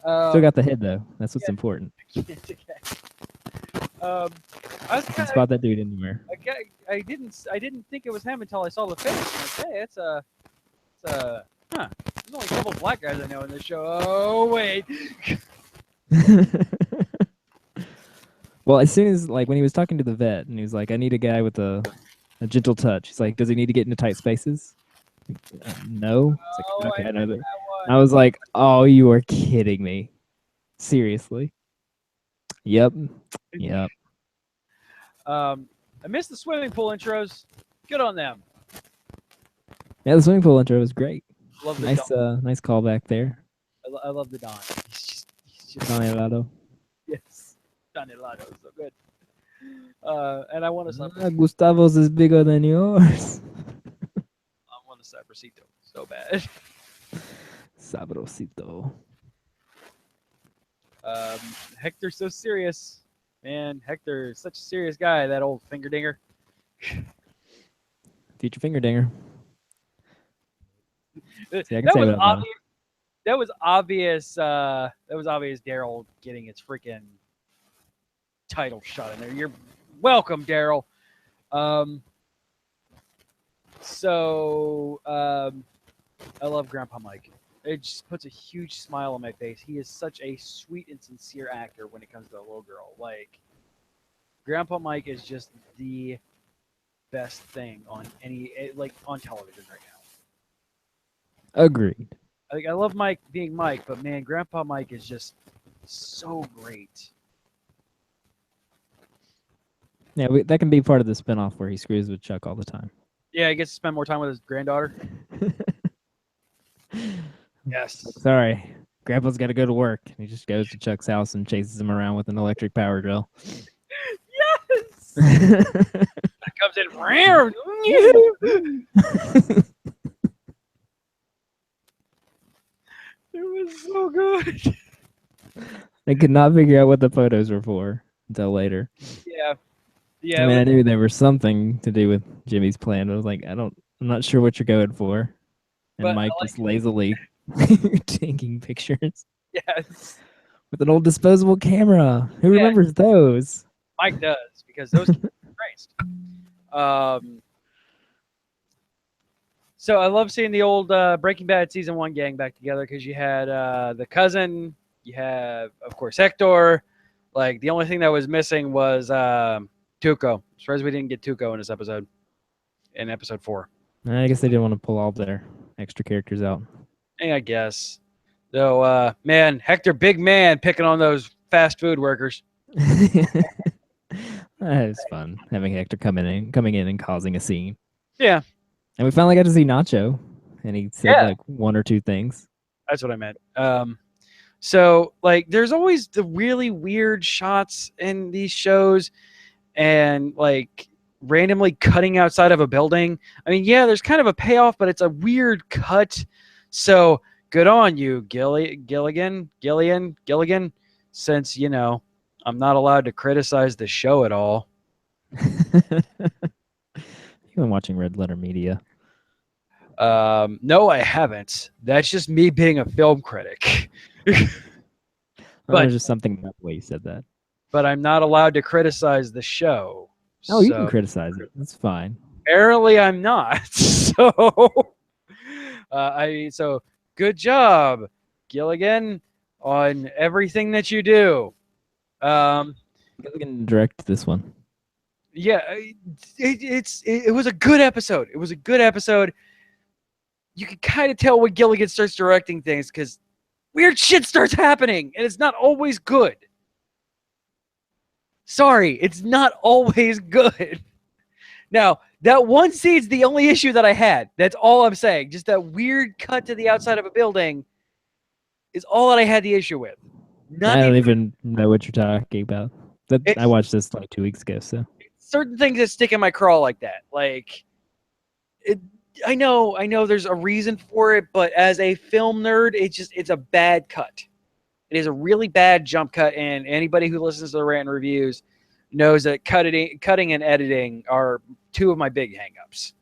Still got the head though. That's what's important. I was You can kind of, spot that dude anywhere. I didn't think it was him until I saw the face. Like, hey, it's a, there's only a couple black guys I know in this show. Oh wait, Well, as soon as like when he was talking to the vet and he was like, I need a guy with a gentle touch. He's like, does he need to get into tight spaces? No. It's Oh, like, okay, I I know that. that one. I was like, oh, you are kidding me. Seriously. Yep. Yep. I missed the swimming pool intros. Good on them. Yeah, the swimming pool intro was great. Love the Nice Don. nice callback there. I love the Don. He's just Donnie Lotto. yes, Don Helado is so good. And I want a Gustavo's is bigger than yours. sabrosito so bad. Sabrosito. Hector's so serious, man. Hector is such a serious guy. That old finger dinger. Future finger dinger. See, I can that say was that about him. obvious. That was obvious. That was obvious. Daryl getting his freaking title shot in there. You're welcome, Daryl. I love Grandpa Mike. It just puts a huge smile on my face. He is such a sweet and sincere actor when it comes to a little girl. Like, Grandpa Mike is just the best thing on on television right now. Agreed. Like, I love Mike being Mike, but man, Grandpa Mike is just so great. Yeah, that can be part of the spinoff where he screws with Chuck all the time. Yeah, he gets to spend more time with his granddaughter. Yes. Sorry, Grandpa's got to go to work. He just goes to Chuck's house and chases him around with an electric power drill. Yes. It That comes in. It was so good. They could not figure out what the photos were for until later. Yeah. Yeah. I mean, I knew there was something to do with Jimmy's plan, but I was like, I'm not sure what you're going for. And But I Mike like just lazily taking pictures yes. with an old disposable camera. Who Yeah. remembers those? Mike does, because those kids are Christ. So I love seeing the old Breaking Bad season 1 gang back together, because you had the cousin, you have, of course, Hector. Like, the only thing that was missing was Tuco. As far as we didn't get Tuco in this episode, in episode 4. I guess they didn't want to pull all their extra characters out. I guess. Though, man, Hector, big man, picking on those fast food workers. It was fun having Hector coming in and causing a scene. Yeah. And we finally got to see Nacho, and he said Yeah. like one or two things. That's what I meant. So, like, there's always the really weird shots in these shows, and like randomly cutting outside of a building. I mean, yeah, there's kind of a payoff, but it's a weird cut. So good on you, Gilligan, since, you know, I'm not allowed to criticize the show at all. You've been watching Red Letter Media. No, I haven't. That's just me being a film critic. Well, But- there's just something about the way you said that. But I'm not allowed to criticize the show. Oh, you So- can criticize it. That's fine. Apparently, I'm not. So good job, Gilligan, on everything that you do. Gilligan direct this one. Yeah, it was a good episode. It was a good episode. You can kind of tell when Gilligan starts directing things, because weird shit starts happening, and it's not always good. Sorry, it's not always good. Now, that one scene's the only issue that I had. That's all I'm saying. Just that weird cut to the outside of a building is all that I had the issue with. Not I don't even even know what you're talking about. I It's- watched this like 2 weeks ago, so certain things that stick in my craw like that. Like, I know there's a reason for it, but as a film nerd, it's a bad cut. It is a really bad jump cut, and anybody who listens to the rant and reviews knows that cutting and editing are two of my big hangups.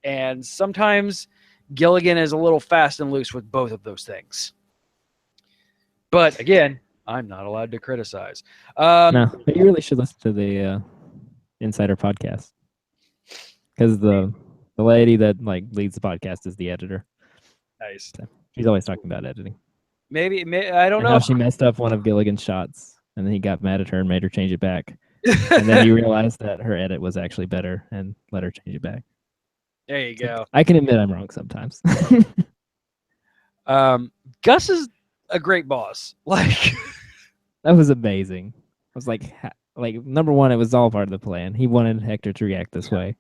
And sometimes Gilligan is a little fast and loose with both of those things. But again, I'm not allowed to criticize. No, but you really should listen to the Insider podcast because the lady that like leads the podcast is the editor. Nice. So she's always talking about editing. Maybe I don't And know. how she messed up one of Gilligan's shots, and then he got mad at her and made her change it back. And then he realized that her edit was actually better and let her change it back. There you go. I can admit I'm wrong sometimes. Gus is a great boss. Like, That was amazing. I was like, number one, it was all part of the plan. He wanted Hector to react this way,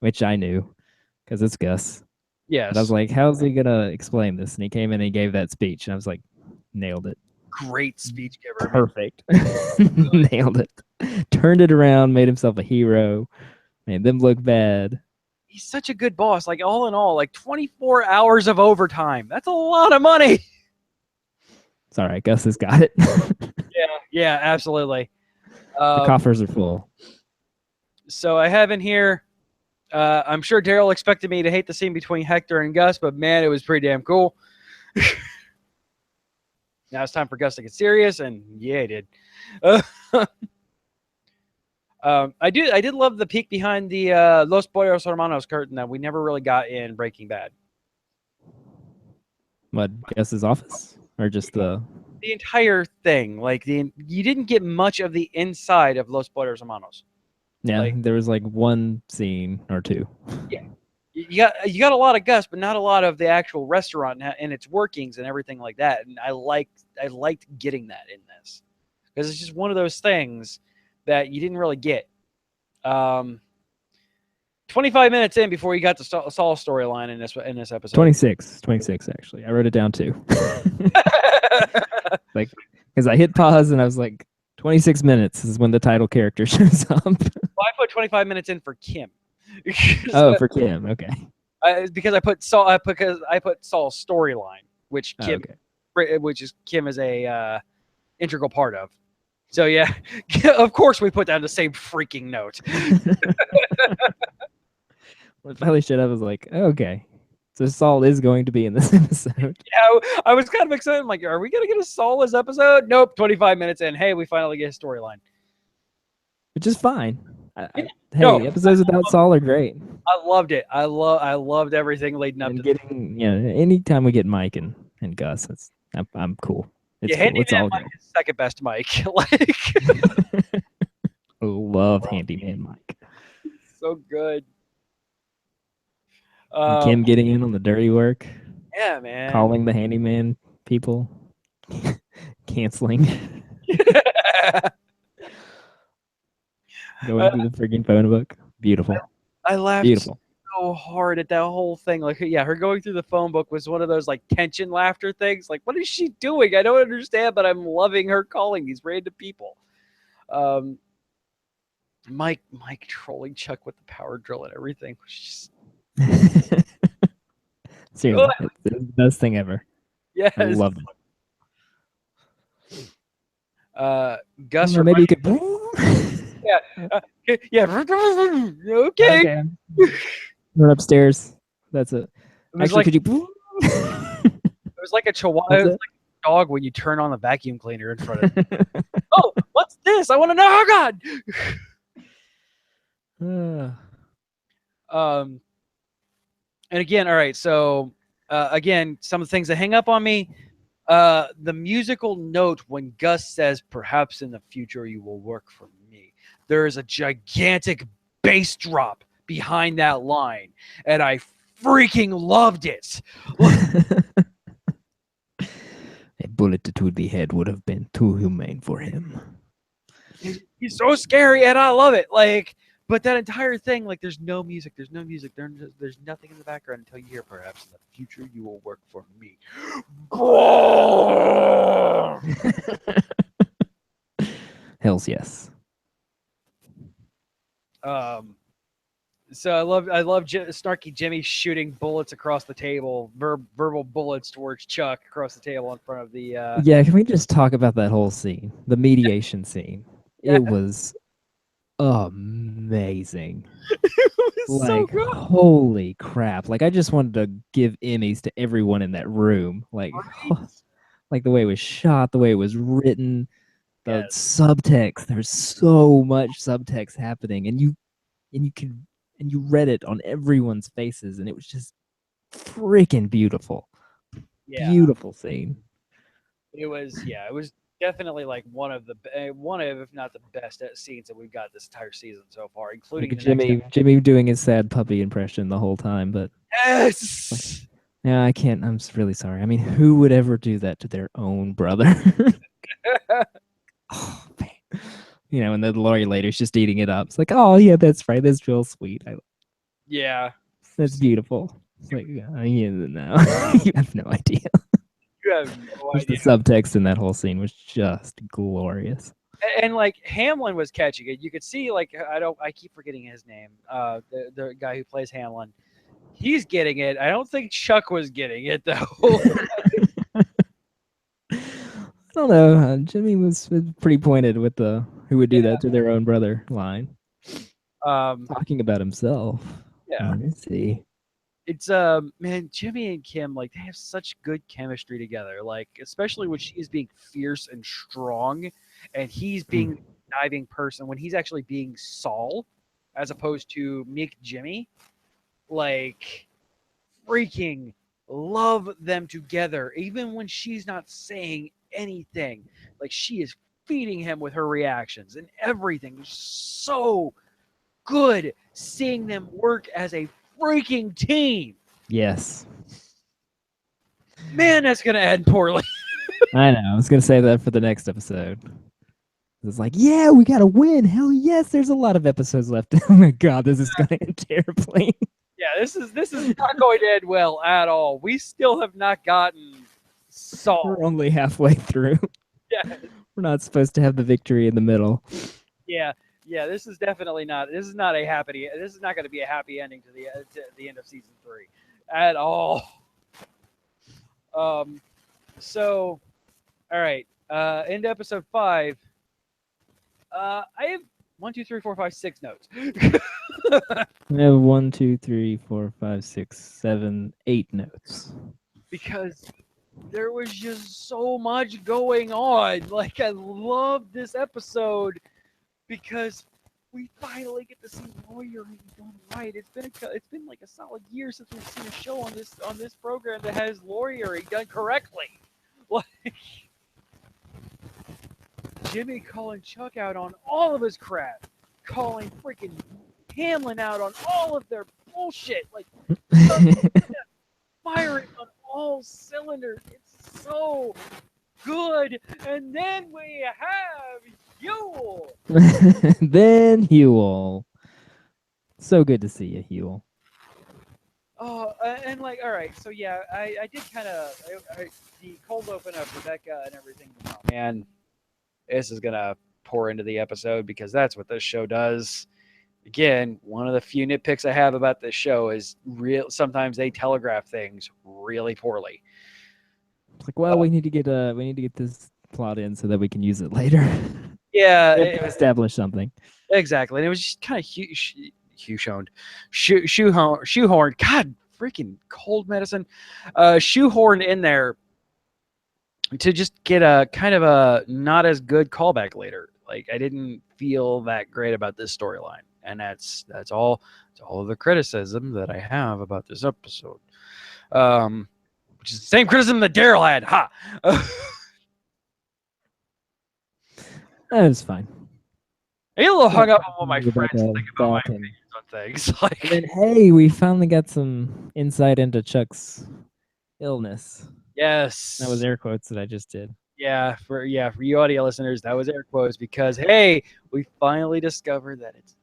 which I knew because it's Gus. yes, But I was like, how's he gonna explain this? And he came in and he gave that speech, and I was like, nailed it. great speech giver. Perfect. Nailed it. Turned it around, made himself a hero, made them look bad. He's such a good boss. Like, all in all, like 24 hours of overtime. That's a lot of money. It's all right. Gus has got it. Yeah, absolutely. The coffers are full. So I have in here, I'm sure Daryl expected me to hate the scene between Hector and Gus, but man, it was pretty damn cool. Now it's time for Gus to get serious, and yeah, he did. I did love the peek behind the Los Pollos Hermanos curtain that we never really got in Breaking Bad. What, Gus's office? Or just the entire thing, like you didn't get much of the inside of Los Pollos Hermanos. yeah, like- there was like one scene or two. You got a lot of Gus, but not a lot of the actual restaurant and its workings and everything like that. And I liked getting that in this because it's just one of those things that you didn't really get. 25 minutes in before you got the Saul storyline in this episode. 26 actually. I wrote it down too. Like, because I hit pause and I was like, 26 minutes is when the title character shows up. Well, I put 25 minutes in for Kim. Oh, for Kim. Okay. Because I put Saul's storyline, which Oh, Kim, okay. which is Kim is a integral part of. So yeah, of course we put down the same freaking note. Well, I finally showed up. I was like, oh, okay. So Saul is going to be in this episode. Yeah, I was kind of excited. I'm like, are we gonna get a Saul this episode? Nope. 25 minutes in, hey, we finally get a storyline. Which is fine. Hey, No. episodes about Saul are great. I loved it. I loved everything leading up And to getting, anytime we get Mike and Gus, I'm cool. It's cool. It's all Mike good. is second best Mike. Like, Love Handyman Mike. so good. And Kim getting in on the dirty work, Yeah, man. calling the handyman people, canceling, going through the freaking phone book. Beautiful. I laughed Beautiful. so hard at that whole thing. Like, yeah, her going through the phone book was one of those like tension laughter things. Like, what is she doing? I don't understand, but I'm loving her calling these random people. Mike trolling Chuck with the power drill and everything. Was just, Seriously, it's the best thing ever. yes. I love it. Gus, Maybe you could. yeah. Okay. Run upstairs. That's it. It was Actually, like could you? it was like a chihuahua. It What's was like a dog when you turn on the vacuum cleaner in front of it. Oh, what's this? I want to know. Oh God. And again, all right. So again, some of the things that hang up on me. The musical note when Gus says, "Perhaps in the future you will work for me." There is a gigantic bass drop behind that line, and I freaking loved it. A bullet to the head would have been too humane for him. He's so scary, and I love it. Like, but that entire thing, like, there's no music. There's nothing in the background until you hear, "Perhaps in the future you will work for me." Hells yes. So I love Snarky Jimmy shooting bullets across the table, verbal bullets towards Chuck across the table in front of the. Yeah, can we just talk about that whole scene, the mediation scene? Yeah. It was amazing. It was so Like, good. holy crap! Like, I just wanted to give Emmys to everyone in that room. Like, like the way it was shot, the way it was written, the Yes. subtext. There's so much subtext happening, and you read it on everyone's faces, and it was just freaking beautiful. Yeah. Beautiful scene. It was definitely like one of, if not the best scenes that we've got this entire season so far, including Like the next Jimmy doing his sad puppy impression the whole time, but Yes. yeah, I can't. I'm really sorry. I mean, who would ever do that to their own brother? Oh, man. You know, and the lawyer later's just eating it up. It's like, oh yeah, that's right. That's real sweet. Yeah. That's beautiful. It's like, yeah, no, you have no idea. You have no Just the idea. subtext in that whole scene was just glorious. And like Hamlin was catching it. You could see like I keep forgetting his name. The guy who plays Hamlin. He's getting it. I don't think Chuck was getting it though. I don't know. Jimmy was pretty pointed with the "who would do that to their own brother" line, talking about himself. Yeah. Let me see. It's man, Jimmy and Kim, like, they have such good chemistry together. Like, especially when she's being fierce and strong, and he's being the conniving person when he's actually being Saul, as opposed to meek Jimmy. Like, freaking love them together, even when she's not saying anything. Like, she is feeding him with her reactions and everything. It's so good seeing them work as a freaking team. Yes, Man, that's gonna end poorly. I know. I was gonna say that for the next episode. It's like, yeah, we gotta win. Hell yes, there's a lot of episodes left. Oh my god, this is gonna end terribly. Yeah, this is not going to end well at all. We still have not gotten Saul. We're only halfway through. Yeah, We're not supposed to have the victory in the middle. yeah. This is definitely not. This is not a happy. This is not going to be a happy ending to the end of season 3, at all. So, all right. Into episode 5. I have 1, 2, 3, 4, 5, 6 notes. We have 1, 2, 3, 4, 5, 6, 7, 8 notes. Because there was just so much going on. Like, I love this episode because we finally get to see lawyering done right. It's been like a solid year since we've seen a show on this program that has lawyering done correctly. Like, Jimmy calling Chuck out on all of his crap, calling freaking Hamlin out on all of their bullshit. Like, firing on all cylinders. It's so good. And then we have Huel. Then Huel. So good to see you, Huel. Oh, and like, all right, so yeah, I did kind of the cold open of Rebecca and everything. Oh, man, this is gonna pour into the episode because that's what this show does. Again, one of the few nitpicks I have about this show is sometimes they telegraph things really poorly. It's like, well, we need to get this plot in so that we can use it later. Yeah, to establish something. Exactly, and it was just kind of shoehorned. God, freaking cold medicine. Shoehorned in there to just get a kind of a not as good callback later. Like, I didn't feel that great about this storyline, and that's all. It's all of the criticism that I have about this episode, which is the same criticism that Daryl had. Ha. That's fine. I get a little hung up on what my Rebecca friends think about my Dalton. opinions on things. Like, And then, hey, we finally got some insight into Chuck's illness. yes, That was air quotes that I just did. Yeah, for you audio listeners, that was air quotes because hey, we finally discovered that it's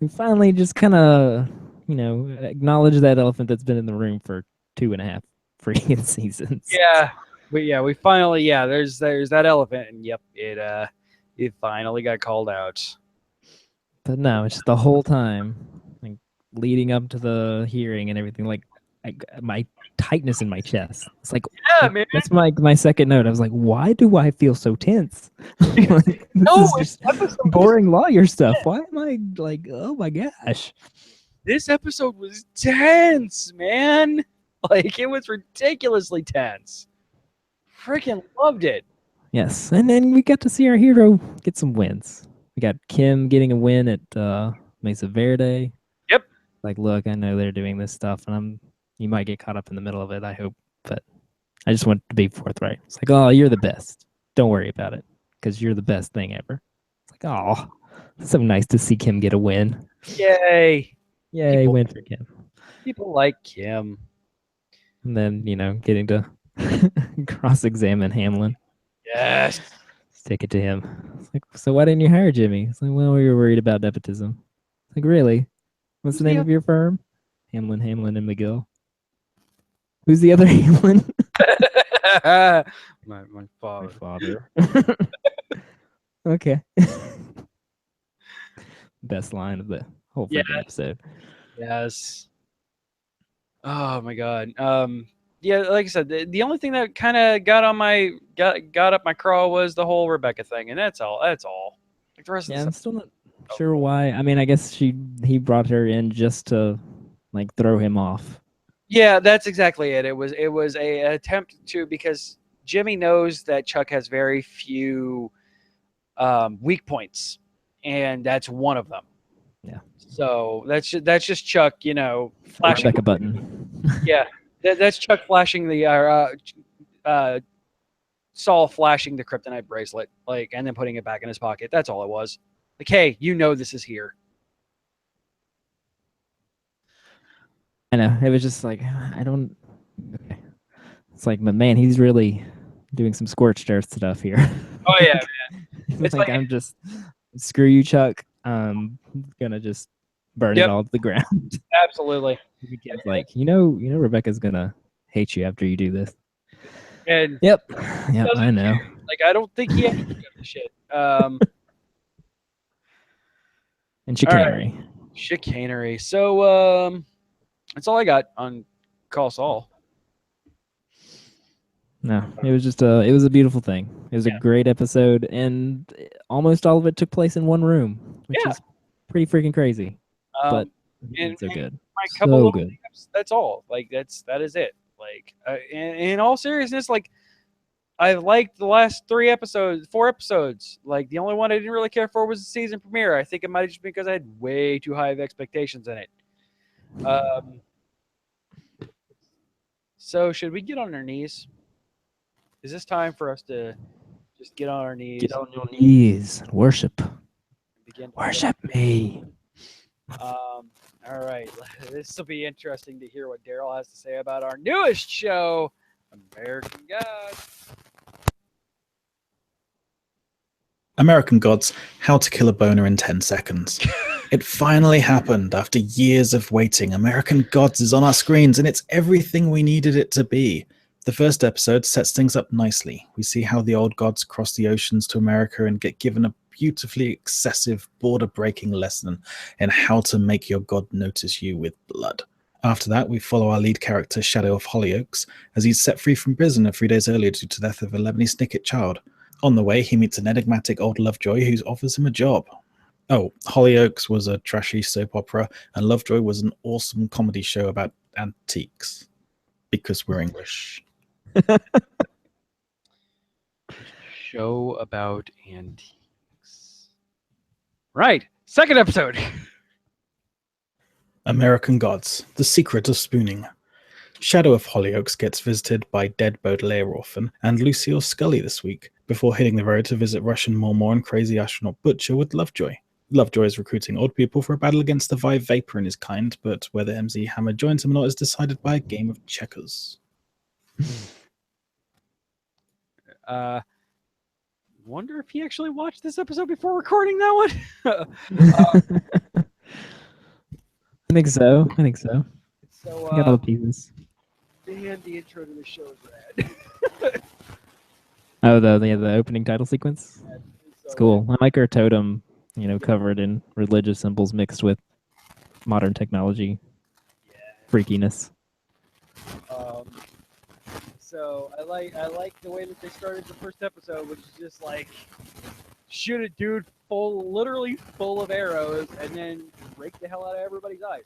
We finally just kind of, acknowledge that elephant that's been in the room for 2.5 freaking seasons. we finally there's that elephant, and yep, it finally got called out. But no, it's just the whole time, like leading up to the hearing and everything. Like my tightness in my chest. It's like Yeah, man. that's my second note. I was like, why do I feel so tense? Like, No, this is it's just episode. boring lawyer stuff. Why am I like, oh my gosh? This episode was tense, man. Like it was ridiculously tense. Freaking loved it. Yes, and then we got to see our hero get some wins. We got Kim getting a win at Mesa Verde. Yep. Like, look, I know they're doing this stuff, and you might get caught up in the middle of it. I hope, but I just want to be forthright. It's like, oh, you're the best. Don't worry about it, because you're the best thing ever. It's like, oh, it's so nice to see Kim get a win. Yay. Yay, People- win for Kim. People like Kim. And then getting to cross-examine Hamlin. Yes. Stick it to him. It's like, so why didn't you hire Jimmy? It's like, well, we were worried about nepotism. It's like, really? What's the name of your firm? Hamlin, and McGill. Who's the other Hamlin? my My father. father. Okay. Best line of the whole freaking Yeah. episode. Yes. Oh my god. Yeah, like I said, the only thing that kind of got up my craw was the whole Rebecca thing, and that's all. Like the rest Yeah, of I'm the still not sure why. I mean, I guess he brought her in just to like throw him off. Yeah, that's exactly it. It was a attempt to, because Jimmy knows that Chuck has very few weak points, and that's one of them. Yeah. So that's just Chuck, flashing. Rebecca button. Yeah, that's Chuck flashing the Saul flashing the kryptonite bracelet, and then putting it back in his pocket. That's all it was. Like, hey, this is here. I know. It was just like, I don't. Okay. It's like, but man, he's really doing some scorched earth stuff here. Oh yeah, It's It's like, like- I'm just, screw you, Chuck. Gonna just burn Yep. it all to the ground. absolutely. It's like, Rebecca's gonna hate you after you do this. And Yep. Yep, doesn't I know. I don't think he had to do the shit. And chicanery. Chicanery. So that's all I got on Call Saul. No, it was just it was a beautiful thing. It was Yeah. a great episode, and almost all of it took place in one room, which Yeah. is pretty freaking crazy. But and- it's so good. My couple So of good. that's all. That is it. In all seriousness, I liked the last 4 episodes. The only one I didn't really care for was the season premiere. I think it might have just been because I had way too high of expectations in it. So should we get on our knees? Is this time for us to just get on our knees? Get on your knees. Worship. and begin to- Worship me. All right. This will be interesting to hear what Daryl has to say about our newest show, American Gods. American Gods, How to Kill a Boner in 10 Seconds. It finally happened after years of waiting. American Gods is on our screens, and it's everything we needed it to be. The first episode sets things up nicely. We see how the old gods cross the oceans to America and get given a beautifully excessive, border-breaking lesson in how to make your god notice you with blood. After that, we follow our lead character, Shadow of Hollyoaks, as he's set free from prison a few days earlier due to the death of a Lemony Snicket child. On the way, he meets an enigmatic old Lovejoy who offers him a job. Oh, Hollyoaks was a trashy soap opera, and Lovejoy was an awesome comedy show about antiques. Because we're English. Show about antiques. Right. Second episode. American Gods, The Secret of Spooning. Shadow of Hollyoaks gets visited by dead Baudelaire orphan and Lucille Scully this week, before hitting the road to visit Russian Mormor and crazy astronaut Butcher with Lovejoy. Lovejoy is recruiting old people for a battle against the Vive Vapor in his kind, but whether MZ Hammer joins him or not is decided by a game of checkers. Wonder if he actually watched this episode before recording that one. I think so. So, I got all the pieces. man, the intro to the show is rad. Oh, the opening title sequence. It's cool. I like her totem covered in religious symbols mixed with modern technology freakiness. So I like the way that they started the first episode, which is just like shoot a dude literally full of arrows, and then rake the hell out of everybody's eyes.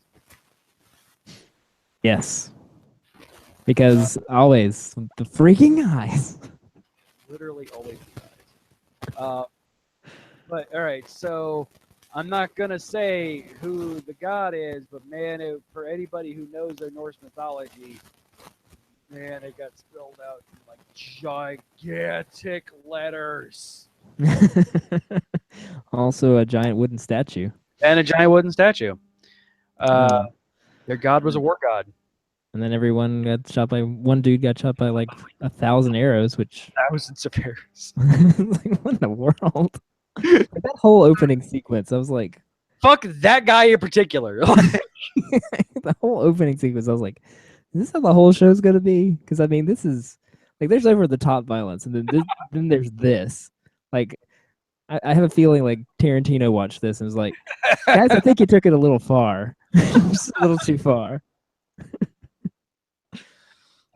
Yes. Because always the freaking eyes. Literally always the eyes. But all right, so I'm not gonna say who the god is, but man, for anybody who knows their Norse mythology, man, it got spelled out in like gigantic letters. Also a giant wooden statue. And a giant wooden statue. Their god was a war god. And then one dude got shot by like 1,000 arrows, which Thousands of arrows. like, what in the world? Like, that whole opening sequence, I was like, Fuck that guy in particular. the whole opening sequence, I was like, is this how the whole show's gonna be? Because I mean, this is like there's over the top violence, and then there's this. Like, I have a feeling like Tarantino watched this and was like, guys, I think you took it a little far, just a little too far.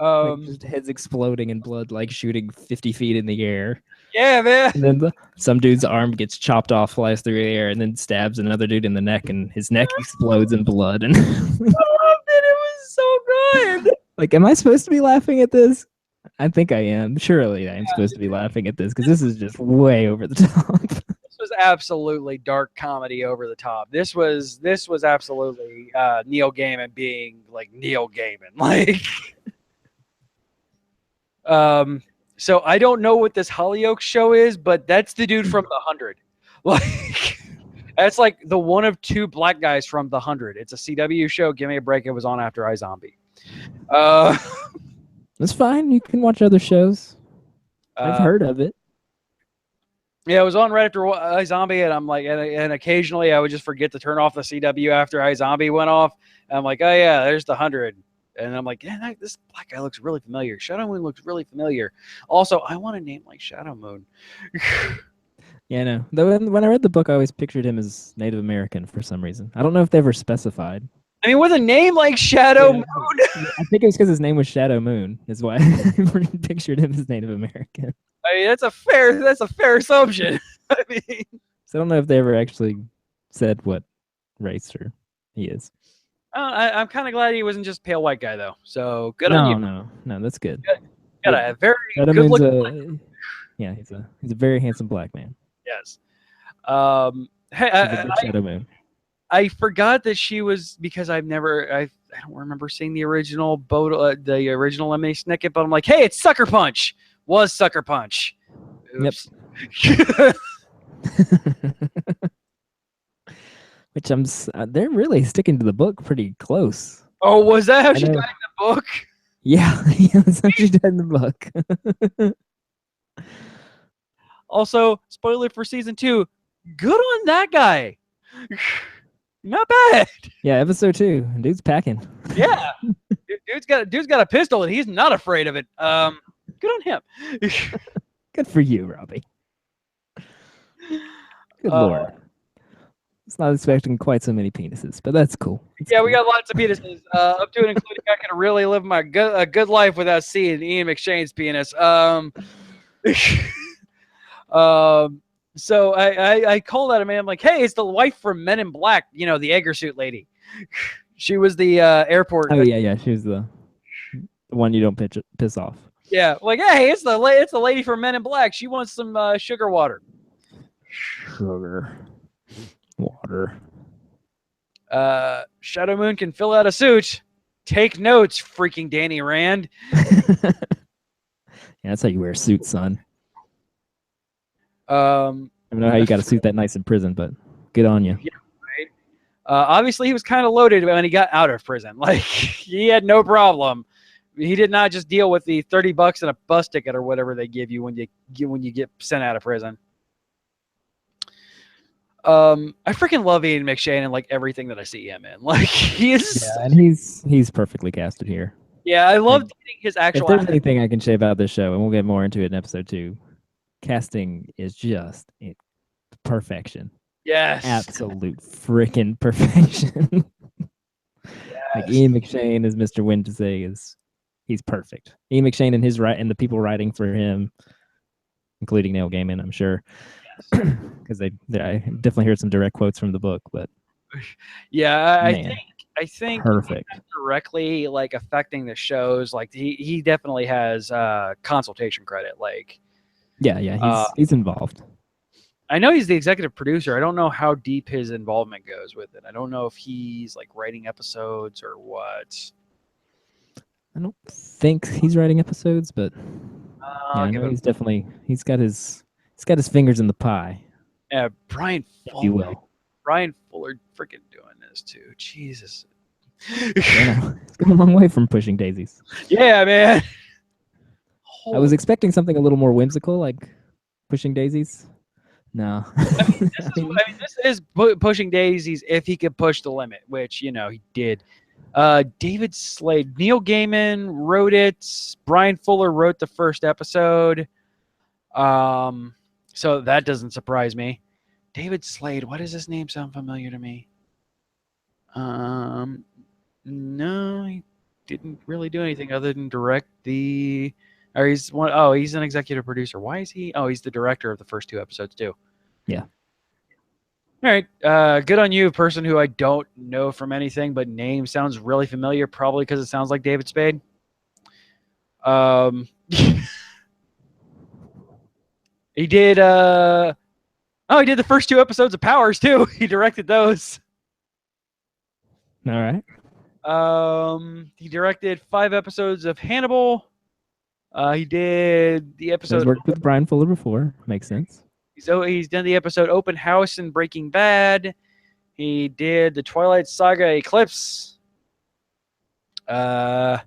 Like, just heads exploding and blood like shooting 50 feet in the air. Yeah, man. And then some dude's arm gets chopped off, flies through the air, and then stabs another dude in the neck, and his neck explodes in blood. And I loved it. It was so good. like, am I supposed to be laughing at this? I think I am. Surely I'm supposed to be laughing at this because this is just way over the top. This was absolutely dark comedy over the top. This was absolutely Neil Gaiman being like Neil Gaiman. Like, so I don't know what this Hollyoaks show is, but that's the dude from The 100. Like, that's like the one of two black guys from The 100. It's a CW show. Give me a break. It was on after iZombie. That's fine. You can watch other shows. I've heard of it. Yeah, it was on right after iZombie, and I'm like, and occasionally I would just forget to turn off the CW after iZombie went off. And I'm like, oh yeah, there's The 100. And I'm like, yeah, this black guy looks really familiar. Shadow Moon looks really familiar. Also, I want a name like Shadow Moon. Yeah, no. Though when I read the book, I always pictured him as Native American for some reason. I don't know if they ever specified. I mean, with a name like Shadow Moon. I think it was because his name was Shadow Moon, is why I pictured him as Native American. I mean, that's a fair assumption. I mean, So I don't know if they ever actually said what race or he is. I'm kind of glad he wasn't just a pale white guy, though. So good on you. No, that's good. Got a very Shadow good Moon's looking. yeah, he's a very handsome black man. Yes. Hey, He's a good Shadow Moon. I forgot that she was because I don't remember seeing the original the original Lemony Snicket, but I'm like, hey, it's Sucker Punch. Was Sucker Punch. Oops. Yep. Which they're really sticking to the book pretty close. Oh, was that how she know. died in the book? Yeah, that's how she died in the book. Also, spoiler for season 2. Good on that guy. Not bad. Yeah, episode 2. Dude's packing. Yeah. Dude's got a pistol and he's not afraid of it. Good on him. Good for you, Robbie. Good lord. It's not expecting quite so many penises, but that's cool. It's Yeah, cool. we got lots of penises. Up to and including I can really live a good life without seeing Ian McShane's penis. So I called out a man. I'm like, hey, it's the wife from Men in Black. You know, the Egger suit lady. She was the airport. Oh yeah, she was the one you don't piss off. Yeah, like, hey, it's the lady from Men in Black. She wants some sugar water. Sugar. Water. Shadow Moon can fill out a suit. Take notes, freaking Danny Rand. Yeah, that's how you wear a suit, son. I don't know how you got a suit that nice in prison, but good on you. Yeah, right. Obviously, he was kind of loaded when he got out of prison. Like, he had no problem. He did not just deal with the $30 and a bus ticket or whatever they give you when you get sent out of prison. I freaking love Ian McShane and like everything that I see him in. Like, he is. Yeah, and he's perfectly casted here. Yeah, I love dating his If actual. there's anything I can say about this show, and we'll get more into it in episode 2, casting is just perfection. Yes. Absolute freaking perfection. Like Ian McShane as Mr. Wednesday he's perfect. Ian McShane and and the people writing for him, including Neil Gaiman, I'm sure, because I definitely heard some direct quotes from the book. But Yeah, man, I think perfect. directly like affecting the shows. Like he definitely has consultation credit. Like Yeah, he's involved. I know he's the executive producer. I don't know how deep his involvement goes with it. I don't know if he's like writing episodes or what. I don't think he's writing episodes, but yeah, I know he's got his fingers in the pie, Brian if you Fuller. will. Brian Fuller freaking doing this too. Jesus. It's come a long way from Pushing Daisies. Yeah, man. I was expecting something a little more whimsical, like Pushing Daisies. No. This is Pushing Daisies if he could push the limit, which he did. David Slade, Neil Gaiman wrote it. Brian Fuller wrote the first episode. So that doesn't surprise me. David Slade, why does his name sound familiar to me? No, he didn't really do anything other than direct the. Or he's an executive producer. Why is he? Oh, he's the director of the first 2 episodes too. Yeah. All right. Good on you, person who I don't know from anything, but name sounds really familiar, probably because it sounds like David Spade. He did he did the first 2 episodes of Powers too. He directed those. All right. He directed 5 episodes of Hannibal. He did the episode. He's worked with Brian Fuller before. Makes sense. He's done the episode Open House and Breaking Bad. He did the Twilight Saga Eclipse. And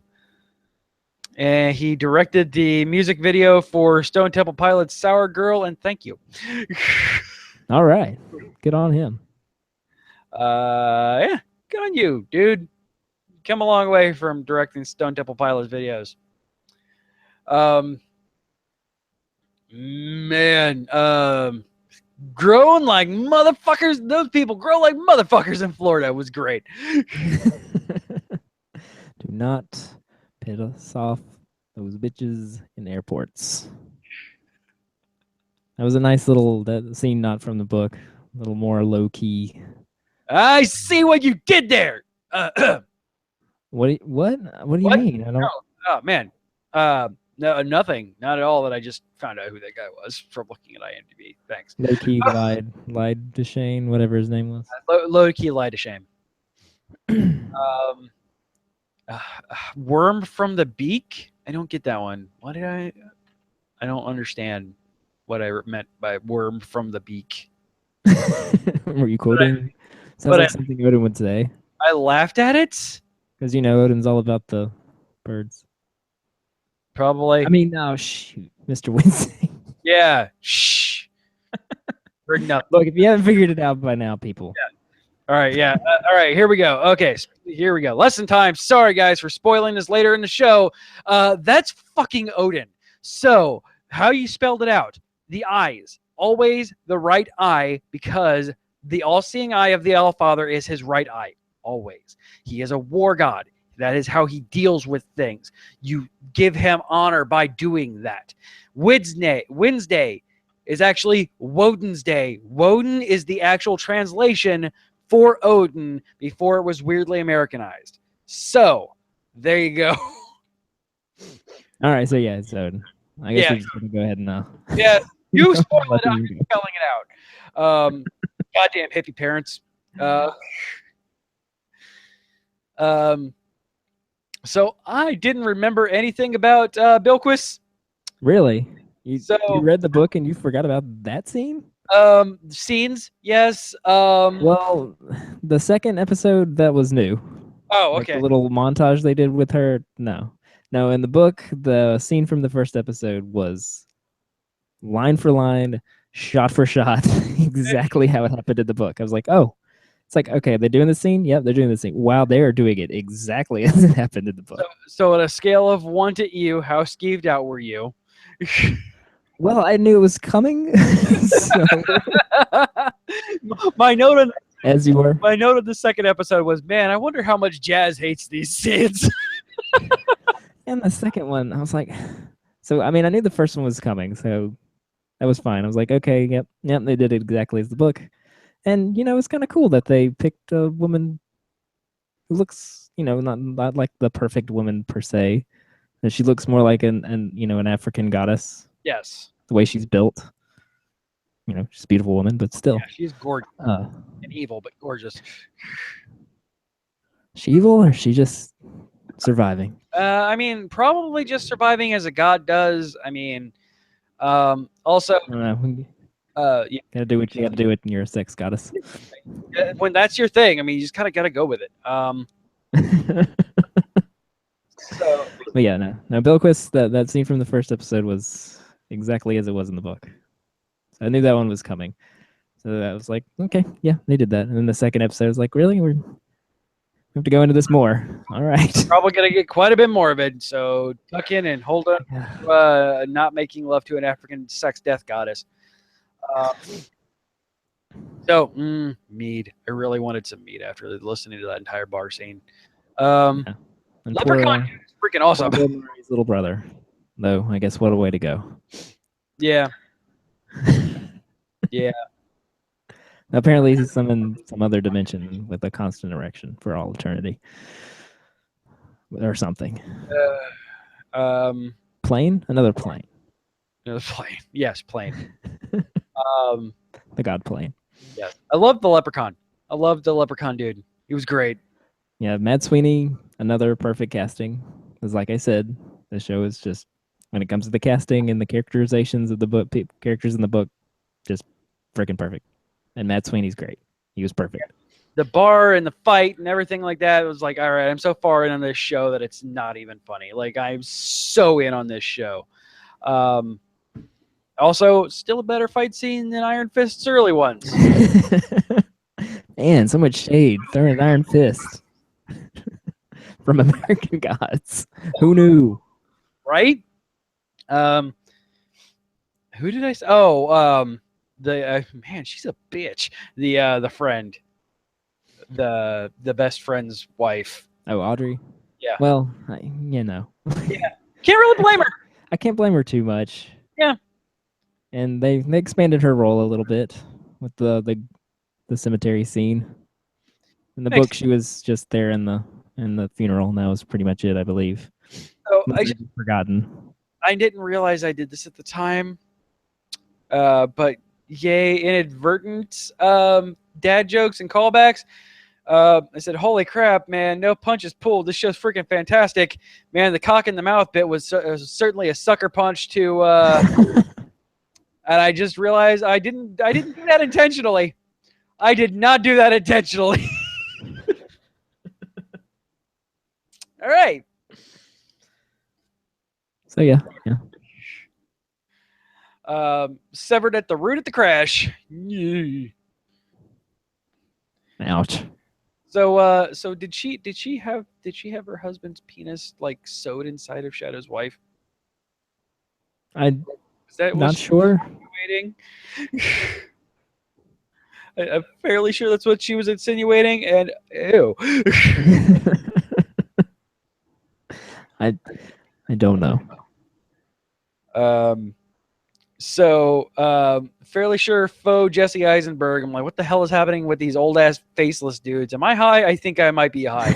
he directed the music video for Stone Temple Pilots' Sour Girl and Thank You. All right. Good on him. Yeah, good on you, dude. Come a long way from directing Stone Temple Pilots videos. Man, growing like motherfuckers. Those people grow like motherfuckers in Florida was great. Do not piss off those bitches in airports. That was a nice little scene, not from the book. A little more low key. I see what you did there. What do you mean? I don't. Oh man. No, nothing. Not at all. That I just found out who that guy was from looking at IMDb. Thanks. Low key lied to Shane, whatever his name was. Low key lied to shame. Worm from the Beak. I don't get that one. What did I don't understand what I meant by worm from the beak. Were you quoting? Sounds like something Odin would say. I laughed at it. Because Odin's all about the birds. Probably. I mean, no, shoot, Mr. Wednesday. Yeah, shh. Heard nothing. Look, if you haven't figured it out by now, people. Yeah. All right, yeah. All right, here we go. Okay, here we go. Lesson time. Sorry, guys, for spoiling this later in the show. That's fucking Odin. So, how you spelled it out. The eyes. Always the right eye, because the all-seeing eye of the All-Father is his right eye. Always. He is a war god. That is how he deals with things. You give him honor by doing that. Wednesday is actually Woden's Day. Woden is the actual translation for Odin before it was weirdly Americanized. So, there you go. All right, so yeah, it's Odin. I guess we're just going to go ahead and... Yeah, you spoiled it. I'm spelling it out. Goddamn hippie parents. So I didn't remember anything about Bilquis. Really? You read the book and you forgot about that scene? Scenes, yes. Well, the second episode, that was new. Oh, like okay. the little montage they did with her, no. No, in the book, the scene from the first episode was line for line, shot for shot, exactly how it happened in the book. I was like, oh. It's like, okay, they're doing the scene? Yep, they're doing the scene. Wow, they are doing it exactly as it happened in the book. So on a scale of 1 to you, how skeeved out were you? Well, I knew it was coming. So, my note on as you were. my note of the second episode was, man, I wonder how much Jazz hates these scenes. And the second one, I was like, so I mean, I knew the first one was coming, so that was fine. I was like, okay, yep, they did it exactly as the book. And it's kind of cool that they picked a woman who looks, not like the perfect woman per se. And she looks more like an African goddess, Yes. the way she's built. She's a beautiful woman, but still. Yeah, she's gorgeous Uh, and evil, but gorgeous. she evil or she just surviving? I mean, probably just surviving as a god does. I mean, also, I don't know. yeah, Gotta do what you gotta do when you're a sex goddess. when that's your thing, I mean, you just kind of got to go with it. So But yeah, no, Bilquist, that scene from the first episode was exactly as it was in the book. So I knew that one was coming. So I was like, okay, yeah, they did that. And then the second episode was like, really? We have to go into this more. All right. probably gonna get quite a bit more of it. So tuck in and hold on to not making love to an African sex death goddess. Mead. I really wanted some mead after listening to that entire bar scene. And Leprechaun dude is freaking awesome. Bill Murray's little brother. Though, I guess what a way to go. Yeah. Yeah. Apparently he's in some other dimension with a constant erection for all eternity. Or something. Plane? Another plane. Another plane. Yes, plane. The god plane. Yes. I love the Leprechaun. I love the Leprechaun dude. He was great. Yeah, Matt Sweeney, another perfect casting. Because like I said, the show is just, when it comes to the casting and the characterizations of the book, characters in the book, just freaking perfect. And Matt Sweeney's great. He was perfect. The bar and the fight and everything like that, it was like, all right, I'm so far in on this show that it's not even funny. Like, I'm so in on this show. Also, still a better fight scene than Iron Fist's early ones. Man, so much shade. Throwing an Iron Fist from American Gods. Who knew? Right? Who did I say? Oh, the man, she's a bitch. The friend, the best friend's wife. Oh, Audrey? Yeah. Well, Can't really blame her. I can't blame her too much. Yeah. And they expanded her role a little bit with the cemetery scene. In the Makes book, she was just there in the funeral, and that was pretty much it, I believe. So Forgotten. I didn't realize I did this at the time. But yay, inadvertent dad jokes and callbacks. I said, holy crap, man, no punches pulled. This show's freaking fantastic. Man, the cock in the mouth bit was certainly a sucker punch to and I just realized I didn't do that intentionally. I did not do that intentionally. All right. So yeah. Severed at the root of the crash. Ouch. So did she have her husband's penis like sewed inside of Shadow's wife? I'm Was not she sure. insinuating? I'm fairly sure that's what she was insinuating, and ew. I don't know. Fairly sure faux Jesse Eisenberg. I'm like, what the hell is happening with these old ass faceless dudes? Am I high? I think I might be high.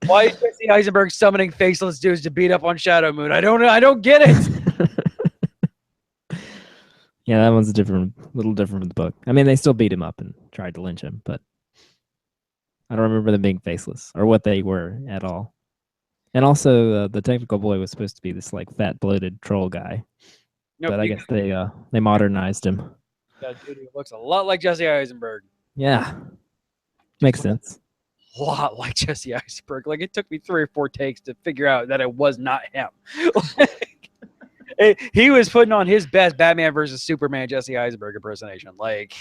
Why is Jesse Eisenberg summoning faceless dudes to beat up on Shadow Moon? I don't get it. Yeah, that one's a little different from the book. I mean, they still beat him up and tried to lynch him, but I don't remember them being faceless or what they were at all. And also, the technical boy was supposed to be this like fat, bloated troll guy, but I guess they modernized him. That dude looks a lot like Jesse Eisenberg. Yeah, makes sense. A lot like Jesse Eisenberg. Like, it took me 3 or 4 takes to figure out that it was not him. He was putting on his best Batman versus Superman Jesse Eisenberg impersonation. Like,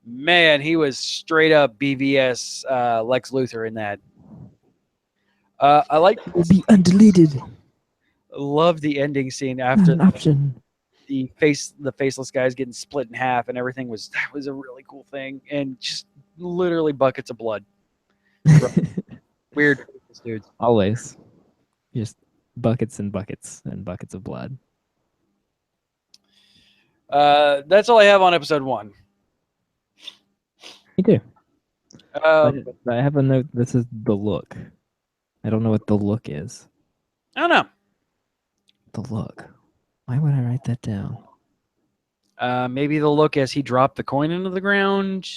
man, he was straight up BVS Lex Luthor in that. I like It will be undeleted. Love the ending scene after An option. the faceless guys getting split in half and everything. That was a really cool thing, and just literally buckets of blood. Weird dudes. Always. Just buckets and buckets and buckets of blood. That's all I have on episode 1. Me too. Um, But I have a note. This is the look. I don't know what the look is. I don't know. The look. Why would I write that down? Maybe the look as he dropped the coin into the ground.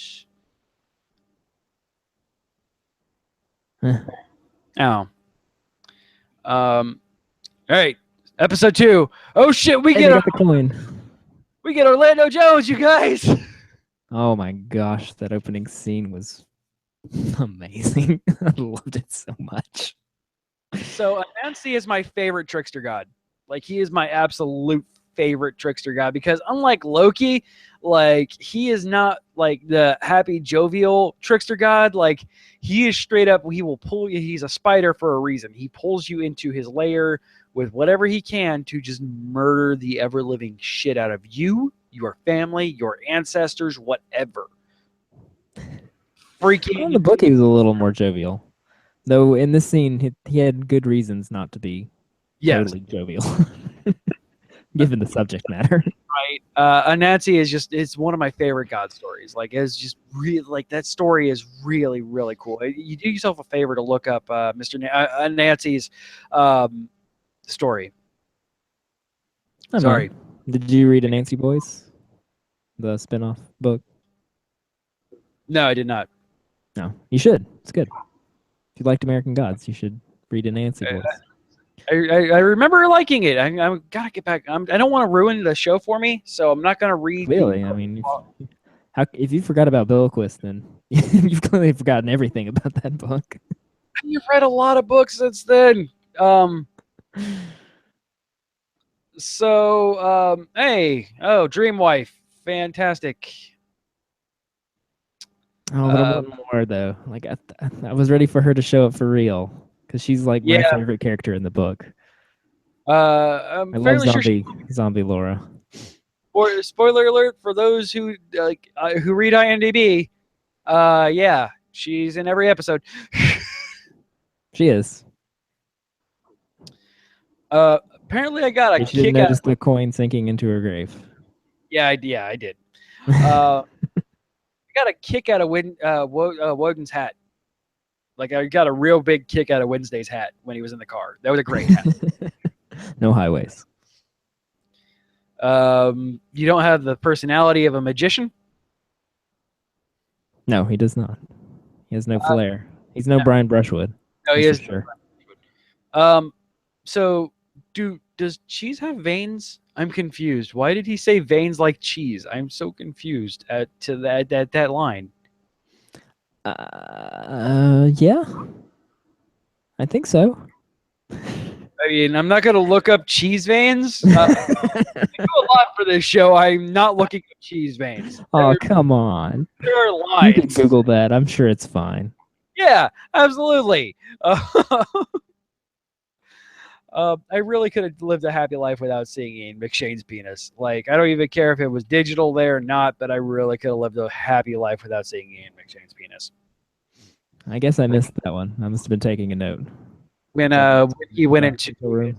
Huh. Oh. All right. Episode 2. Oh shit, we Hey, get they got the coin. Orlando Jones, you guys. Oh my gosh, that opening scene was amazing. I loved it so much. So Anansi is my favorite trickster god. Like, he is my absolute favorite trickster god because unlike Loki, like, he is not like the happy jovial trickster god. Like, he is straight up, he will pull you. He's a spider for a reason. He pulls you into his lair with whatever he can to just murder the ever living shit out of you, your family, your ancestors, whatever. Freaking In the book, he was a little more jovial. Though in this scene, he had good reasons not to be yes. totally jovial, given the subject matter. Right. Anansi is just, it's one of my favorite god stories. Like, it's just really, like, that story is really, really cool. You do yourself a favor to look up Mr. Anansi's story. I Sorry. mean, did you read Anansi Boys? The spin-off book? No, I did not. No. You should. It's good. If you liked American Gods, you should read Anansi Boys. I remember liking it. I gotta get back. I don't want to ruin the show for me, so I'm not gonna read. Really? I mean, if you forgot about Bilquist, then you've clearly forgotten everything about that book. You've read a lot of books since then. Hey, Dreamwife, fantastic. Oh, but I want more though. Like I was ready for her to show up for real because she's like my favorite character in the book. I'm I love fairly sure zombie Laura. Spoiler alert for those who who read IMDb. Yeah, she's in every episode. She is. Apparently, I got a Did you kick out. notice the coin sinking into her grave? Yeah, I did. I got a kick out of Woden's hat. Like, I got a real big kick out of Wednesday's hat when he was in the car. That was a great hat. No highways. You don't have the personality of a magician? No, he does not. He has no flair. He's no Brian Brushwood. No, he is. Sure. So does cheese have veins? I'm confused. Why did he say veins like cheese? I'm so confused to that line. Yeah. I think so. I mean, I'm not going to look up cheese veins. I do a lot for this show. I'm not looking up cheese veins. Oh, come on. There are You lines. can Google that. I'm sure it's fine. Yeah, absolutely. I really could have lived a happy life without seeing Ian McShane's penis. Like, I don't even care if it was digital there or not, but I really could have lived a happy life without seeing Ian McShane's penis. I guess I missed that one. I must have been taking a note. When he went into a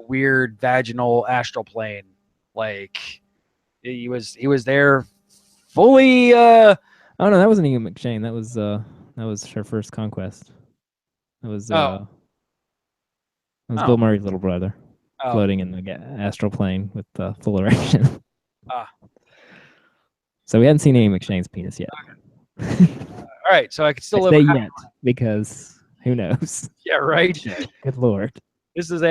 weird vaginal astral plane, like he was there fully. Oh no, that wasn't Ian McShane. That was her first conquest. That was Bill Murray's little brother, floating in the astral plane with full erection. So we hadn't seen Ian McShane's penis yet. All right, so I could still I live. say yet because who knows? Yeah, right. Good lord. This is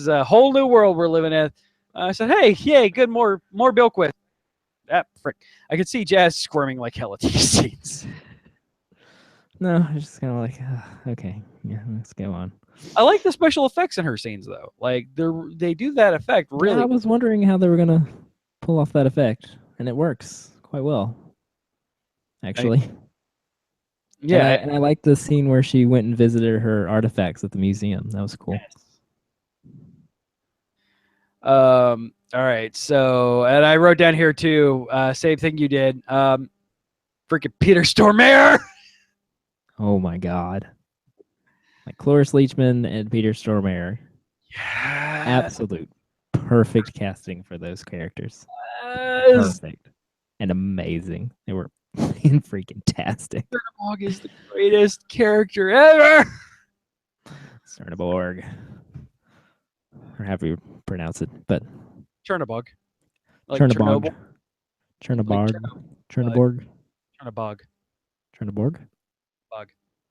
a whole new world we're living in. I said, hey, yay, good, more Bilquist. Frick. I could see Jazz squirming like hell at these scenes. No, I was just kind of like, okay, yeah, let's go on. I like the special effects in her scenes though. Like they do that effect really. Yeah, I was wondering how they were gonna pull off that effect, and it works quite well, actually. Yeah, and I like the scene where she went and visited her artifacts at the museum. That was cool. All right. So, and I wrote down here too. Same thing you did. Freaking Peter Stormare. Oh my god. Like Cloris Leachman and Peter Stormare. Yeah. Absolute perfect casting for those characters. Yes. Perfect. And amazing. They were freaking tastic. Chernobog is the greatest character ever. Cernaborg. Or however you pronounce it. But Chernobog. Like Chernobog. Chernobyl. Chernobog. Chernobog. Chernobog. Bug.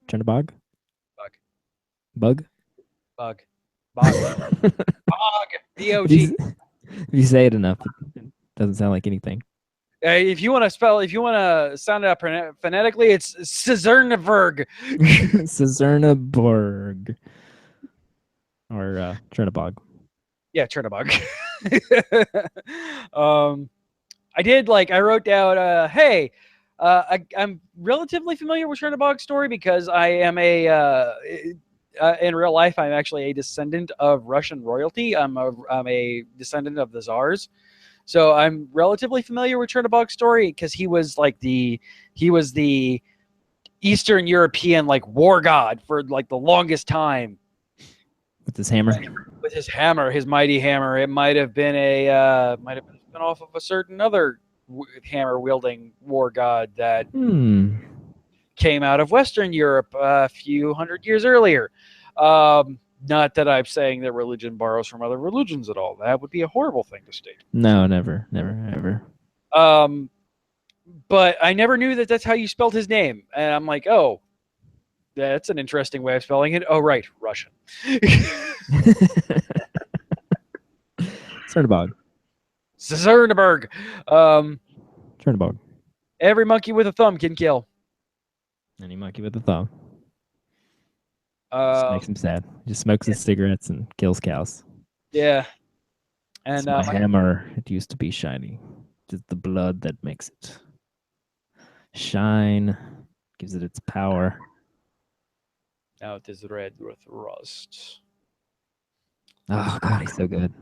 Chernobog. Bug. Bug. Bug. Bog. Bog. B-O-G. If you say it enough, it doesn't sound like anything. If you want to sound it out phonetically, it's Cezerneberg. Cezernaborg. Or Chernobog. Yeah, Chernobog. I wrote down, hey, I'm relatively familiar with Chernobog's story because I am in real life, I'm actually a descendant of Russian royalty. I'm a descendant of the Tsars. So I'm relatively familiar with Chernobog's story because he was the Eastern European like war god for like the longest time. With his hammer. With his hammer, his mighty hammer. It might have been a spin off of a certain other hammer wielding war god that came out of Western Europe a few hundred years earlier. Not that I'm saying that religion borrows from other religions at all. That would be a horrible thing to state. No, never, ever. But I never knew that that's how you spelled his name. And I'm like, oh, that's an interesting way of spelling it. Oh, right, Russian. Cernobog. Cernobog. Chernobog. Every monkey with a thumb can kill. Any monkey with a thumb. Just makes him sad. Just smokes his cigarettes and kills cows. Yeah. And it's my hammer. It used to be shiny. Just the blood that makes it shine, gives it its power. Now it is red with rust. Oh god, he's so good.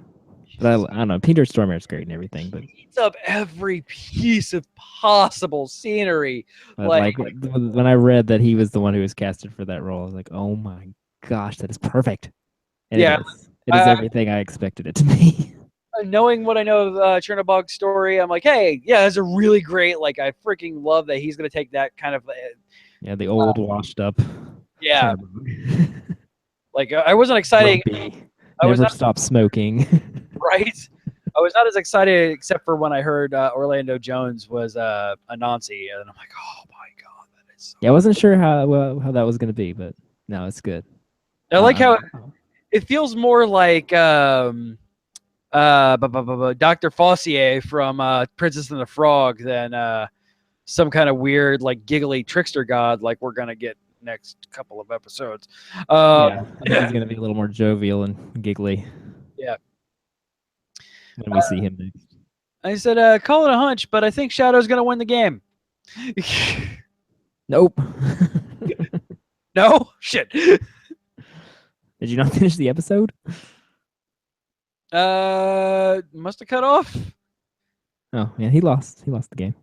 But I don't know. Peter Stormare's great and everything, but He eats up every piece of possible scenery. like when I read that he was the one who was casted for that role, I was like, oh my gosh, that is perfect. And Yeah. it is everything I expected it to be. Knowing what I know of Chernobog's story, I'm like, hey, yeah, that's a really great. Like, I freaking love that he's gonna take that kind of. Yeah, the old washed up. Yeah. Chernobog. Like, I wasn't excited. Grumpy. I was Never not stop smoking. right. I was not as excited except for when I heard Orlando Jones was Anansi, and I'm like, oh my god, that is. So Yeah, I wasn't sure how that was gonna be, but no, it's good. I like how it feels more like Dr. Fossier from Princess and the Frog than some kind of weird like giggly trickster god like we're gonna get next couple of episodes. Yeah, I think he's gonna be a little more jovial and giggly. Yeah. When we see him next. I said, call it a hunch, but I think Shadow's gonna win the game. Nope. No? Shit. Did you not finish the episode? Must have cut off. Oh, yeah, he lost. He lost the game.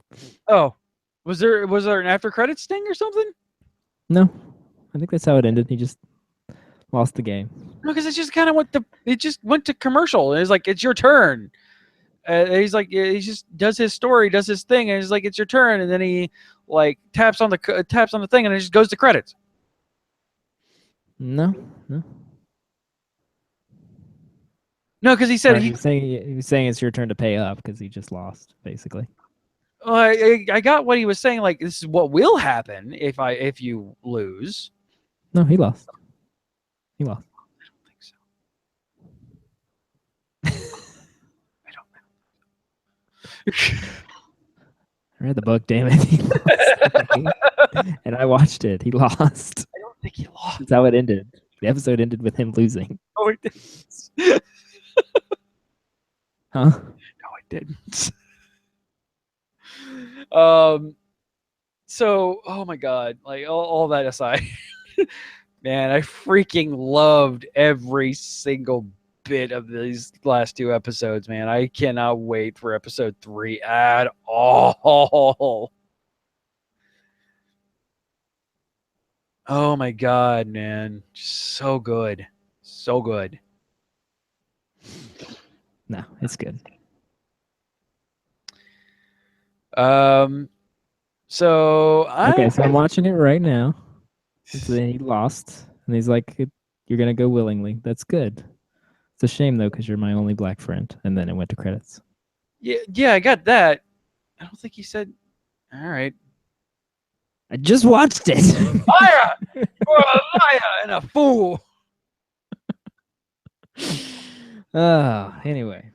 Oh. Was there an after credits sting or something? No. I think that's how it ended. He just lost the game. No, because it just kind of went to commercial. And it's like, it's your turn. He's like, he just does his story, does his thing, and he's like, it's your turn, and then he like taps on the thing, and it just goes to credits. No. No, because he said he was saying it's your turn to pay up because he just lost, basically. I got what he was saying. Like, this is what will happen if you lose. No, he lost. He lost. I don't know. I read the book, damn it. He lost. And I watched it. He lost. I don't think he lost. That's how it ended. The episode ended with him losing. Oh, it didn't. Huh? No, it didn't. So, oh my god, like all that aside, man, I freaking loved every single bit of these last 2 episodes, man. I cannot wait for episode 3 at all. Oh my god, man. So good. So good. No, it's good. So Okay, so I'm watching it right now. He lost, and he's like, "You're gonna go willingly." That's good. It's a shame though, because you're my only black friend. And then it went to credits. yeah, I got that. I don't think he said. All right, I just watched it. liar! You're a liar and a fool. Anyway.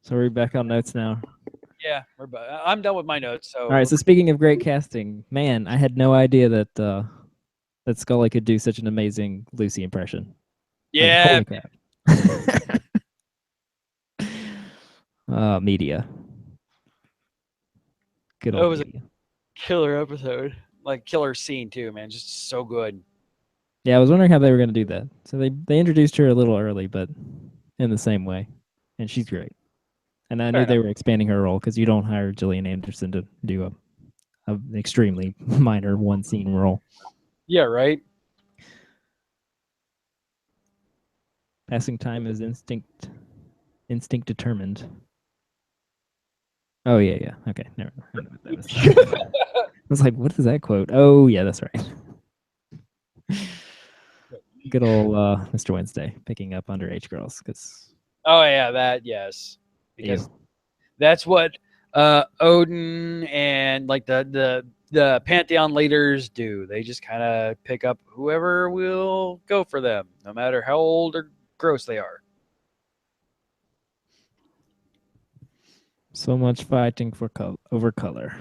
So we're back on notes now. Yeah, I'm done with my notes. So All right. So speaking of great casting, man, I had no idea that that Scully could do such an amazing Lucy impression. yeah, Like, holy crap. Media. Good That old was a- media. killer episode, like killer scene too, man. Just so good. Yeah, I was wondering how they were going to do that. So they introduced her a little early, but in the same way, and she's great. And I knew Fair they were expanding her role because you don't hire Gillian Anderson to do a extremely minor one scene role. Yeah, right. Passing time is instinct determined. Oh yeah. Okay, never mind. I know what that was. I was like, what is that quote? Oh yeah, that's right. Good old Mr. Wednesday picking up underage girls because Oh yeah, that yes, because that's what Odin and like the Pantheon leaders do. They just kind of pick up whoever will go for them, no matter how old or gross they are. so much fighting for over color.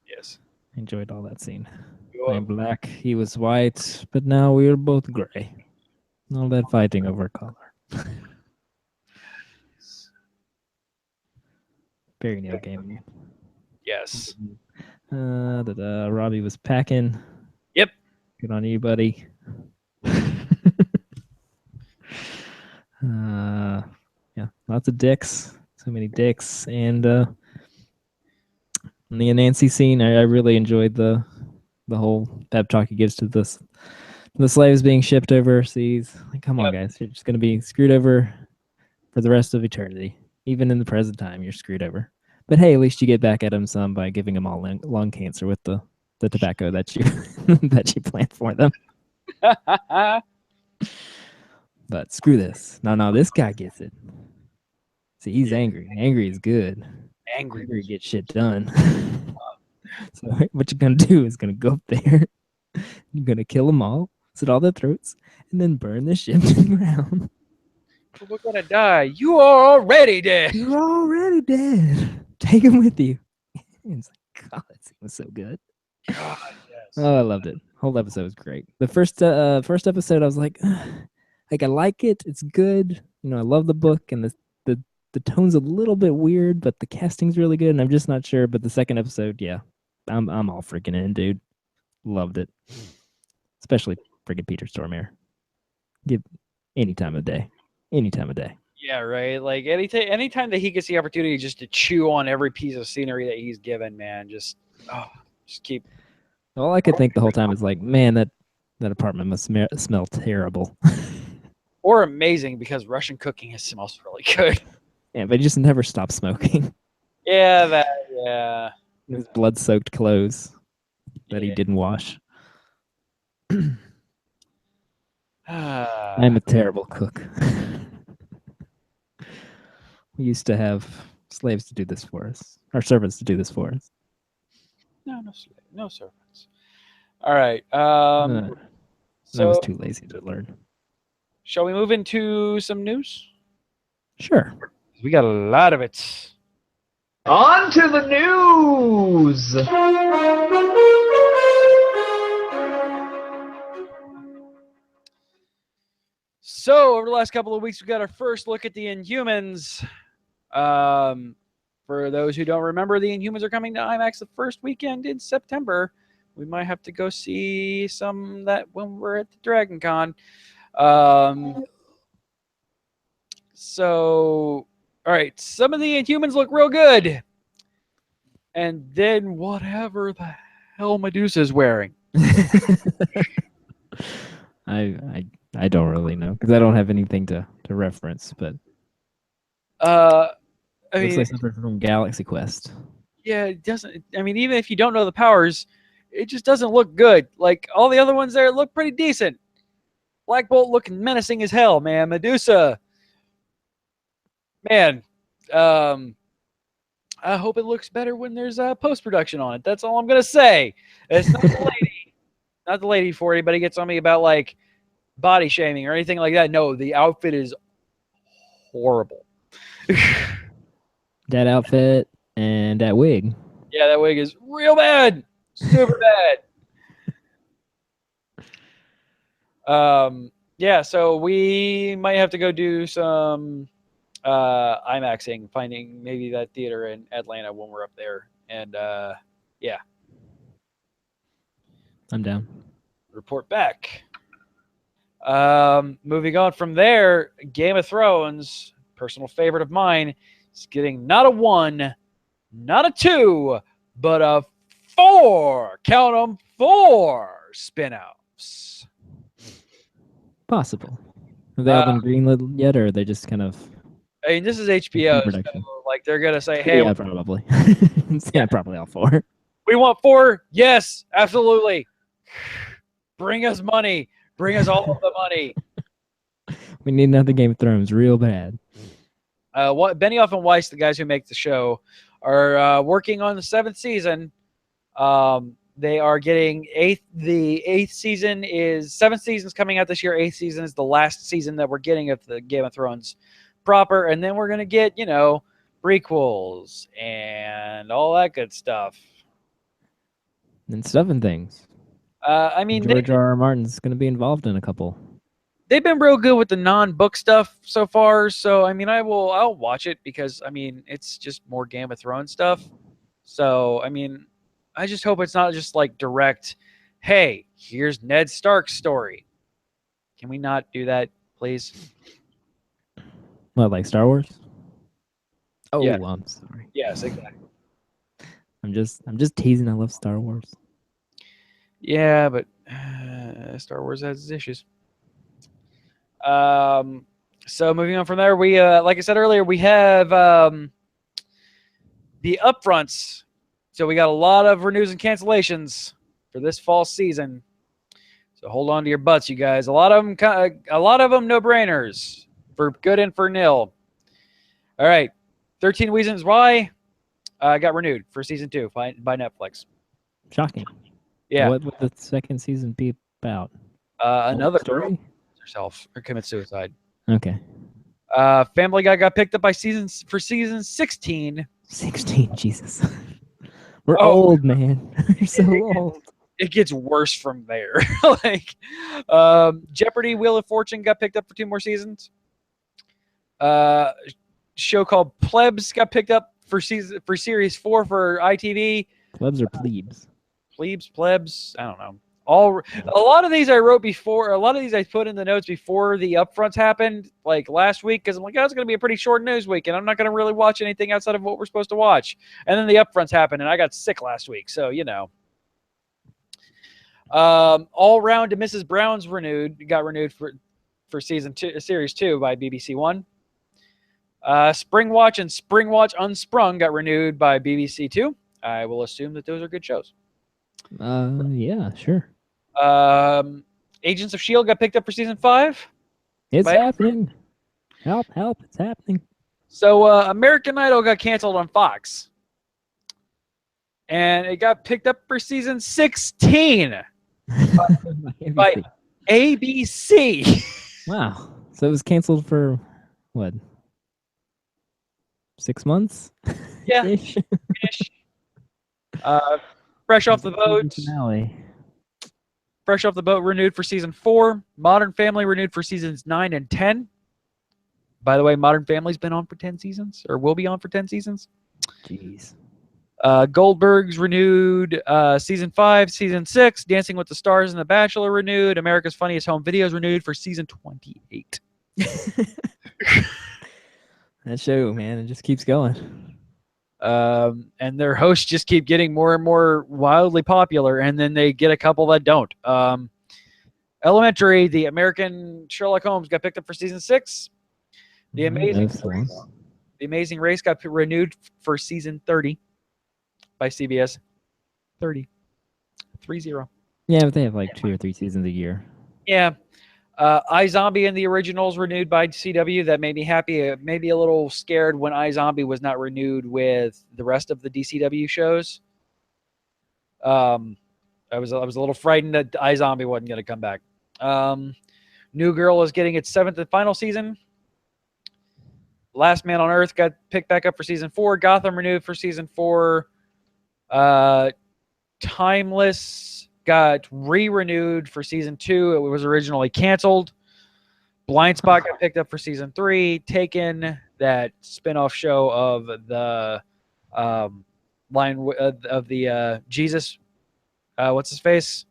Yes. Enjoyed all that scene. Go I'm black, he was white, but now we are both gray. All that fighting over color. Very Neil Gaiman. Yes. Robbie was packing. Yep. Good on you, buddy. Yeah, lots of dicks. So many dicks. And the Nancy scene, I really enjoyed the whole pep talk he gives to the slaves being shipped overseas. Like, come on, guys, you're just gonna be screwed over for the rest of eternity. Even in the present time, you're screwed over. But hey, at least you get back at them some by giving them all lung cancer with the tobacco that you that you plant for them. But screw this. No, this guy gets it. See, he's angry. Angry is good. Angry gets shit done. So what you're gonna do is gonna go up there. You're gonna kill them all, slit all their throats, and then burn the ship to the ground. We're gonna die. You are already dead. You're already dead. Take him with you. It's like, God, that scene was so good. God, yes. Oh, I loved it. Whole episode was great. The first episode, I was like I like it. It's good. You know, I love the book, and the tone's a little bit weird, but the casting's really good, and I'm just not sure. But the second episode, yeah, I'm all freaking in, dude. Loved it, especially freaking Peter Stormare. Give any time of day. Yeah, right. Like anytime that he gets the opportunity just to chew on every piece of scenery that he's given, man, just keep. All I could think the whole time is like, man, that apartment must smell terrible. Or amazing because Russian cooking smells really good. Yeah, but he just never stopped smoking. Yeah. His blood-soaked clothes that he didn't wash. I'm a terrible cook. We used to have slaves to do this for us, or servants to do this for us. No servants. All right. I So was too lazy to learn. shall we move into some news? Sure. We got a lot of it. On to the news! So over the last couple of weeks, we got our first look at the Inhumans. For those who don't remember, the Inhumans are coming to IMAX the first weekend in September. We might have to go see some that when we're at the Dragon Con. So, all right, some of the Inhumans look real good. And then whatever the hell Medusa's wearing. I don't really know because I don't have anything to reference, but I it looks mean, like something from Galaxy Quest. yeah, it doesn't. I mean, even if you don't know the powers, it just doesn't look good. Like all the other ones there look pretty decent. Black Bolt looking menacing as hell, man. Medusa, man. I hope it looks better when there's post production on it. That's all I'm gonna say. It's not the lady, not the lady for anybody gets on me about like body shaming or anything like that. No, the outfit is horrible. That outfit and that wig. Yeah, that wig is real bad. Super bad. Yeah, so we might have to go do some IMAXing, finding maybe that theater in Atlanta when we're up there. And yeah. I'm down. Report back. Moving on from there, Game of Thrones, personal favorite of mine, is getting not a 1, not a 2, but a 4. Count them, 4 spin-offs. Possible. Have they all been greenlit yet, or are they just kind of? I mean, this is HBO, so Pre-production. like they're gonna say, "Hey, Yeah, probably. Yeah, probably all 4. we want 4." Yes, absolutely. Bring us money. Bring us all of the money. We need another Game of Thrones real bad. What Benioff and Weiss, the guys who make the show, are working on the 7th season. They are getting the 8th season is 7th season's coming out this year. 8th season is the last season that we're getting of the Game of Thrones proper, and then we're gonna get prequels and all that good stuff. And stuff and things. I mean, George R.R. Martin's going to be involved in a couple. they've been real good with the non-book stuff so far. So I mean, I'll watch it because I mean it's just more Game of Thrones stuff. So I mean, I just hope it's not just like direct. Hey, here's Ned Stark's story. Can we not do that, please? What, like Star Wars? Oh, Yeah. I'm sorry. Yes, exactly. I'm just teasing. I love Star Wars. Yeah, but Star Wars has its issues. So moving on from there, we like I said earlier, we have the upfronts. So we got a lot of renews and cancellations for this fall season. So hold on to your butts, you guys. A lot of them no-brainers for good and for nil. All right, 13 Reasons Why got renewed for season 2 by Netflix. Shocking. Yeah, What would the second season be about? another girl story? kills herself or commits suicide. Okay. Family Guy got picked up by season 16. 16. Jesus. We're Oh. old, man. You're so old. It gets worse from there. Like Jeopardy Wheel of Fortune got picked up for 2 more seasons. Show called Plebs got picked up for series 4 for ITV. Plebs or plebes? Plebs, I don't know. A lot of these I wrote before. A lot of these I put in the notes before the upfronts happened, like last week, because I'm like, oh, it's going to be a pretty short news week, and I'm not going to really watch anything outside of what we're supposed to watch. And then the upfronts happened, and I got sick last week, so All Round to Mrs. Brown's got renewed for season 2, series 2 by BBC One. Spring Watch and Spring Watch Unsprung got renewed by BBC Two. I will assume that those are good shows. Yeah, sure. Agents of S.H.I.E.L.D. got picked up for season 5. It's By- happening. Help, it's happening. So American Idol got canceled on Fox. And it got picked up for season 16 by ABC. Wow. So it was canceled for what? 6 months? Yeah. Ish? Fresh off the boat. Finale. Fresh off the boat renewed for season 4. Modern Family renewed for seasons 9 and 10. By the way, Modern Family's been on for 10 seasons, or will be on for 10 seasons. Jeez. Goldberg's renewed season 5, season 6. Dancing with the Stars and The Bachelor renewed. America's Funniest Home Videos renewed for season 28. That show, man, it just keeps going. And their hosts just keep getting more and more wildly popular, and then they get a couple that don't. Elementary, the American Sherlock Holmes, got picked up for season 6. The Amazing Race got renewed for season 30 by CBS. 30. 3-0. Yeah, but they have like 2 or 3 seasons a year. Yeah. iZombie and the originals renewed by CW. That made me happy. Maybe a little scared when iZombie was not renewed with the rest of the DCW shows. I was a little frightened that iZombie wasn't going to come back. New Girl is getting its 7th and final season. Last Man on Earth got picked back up for season 4. Gotham renewed for season 4. Timeless got re-renewed for season 2. It was originally canceled. Blind Spot got picked up for season 3. Taken, that spin-off show of the Jesus. What's his face?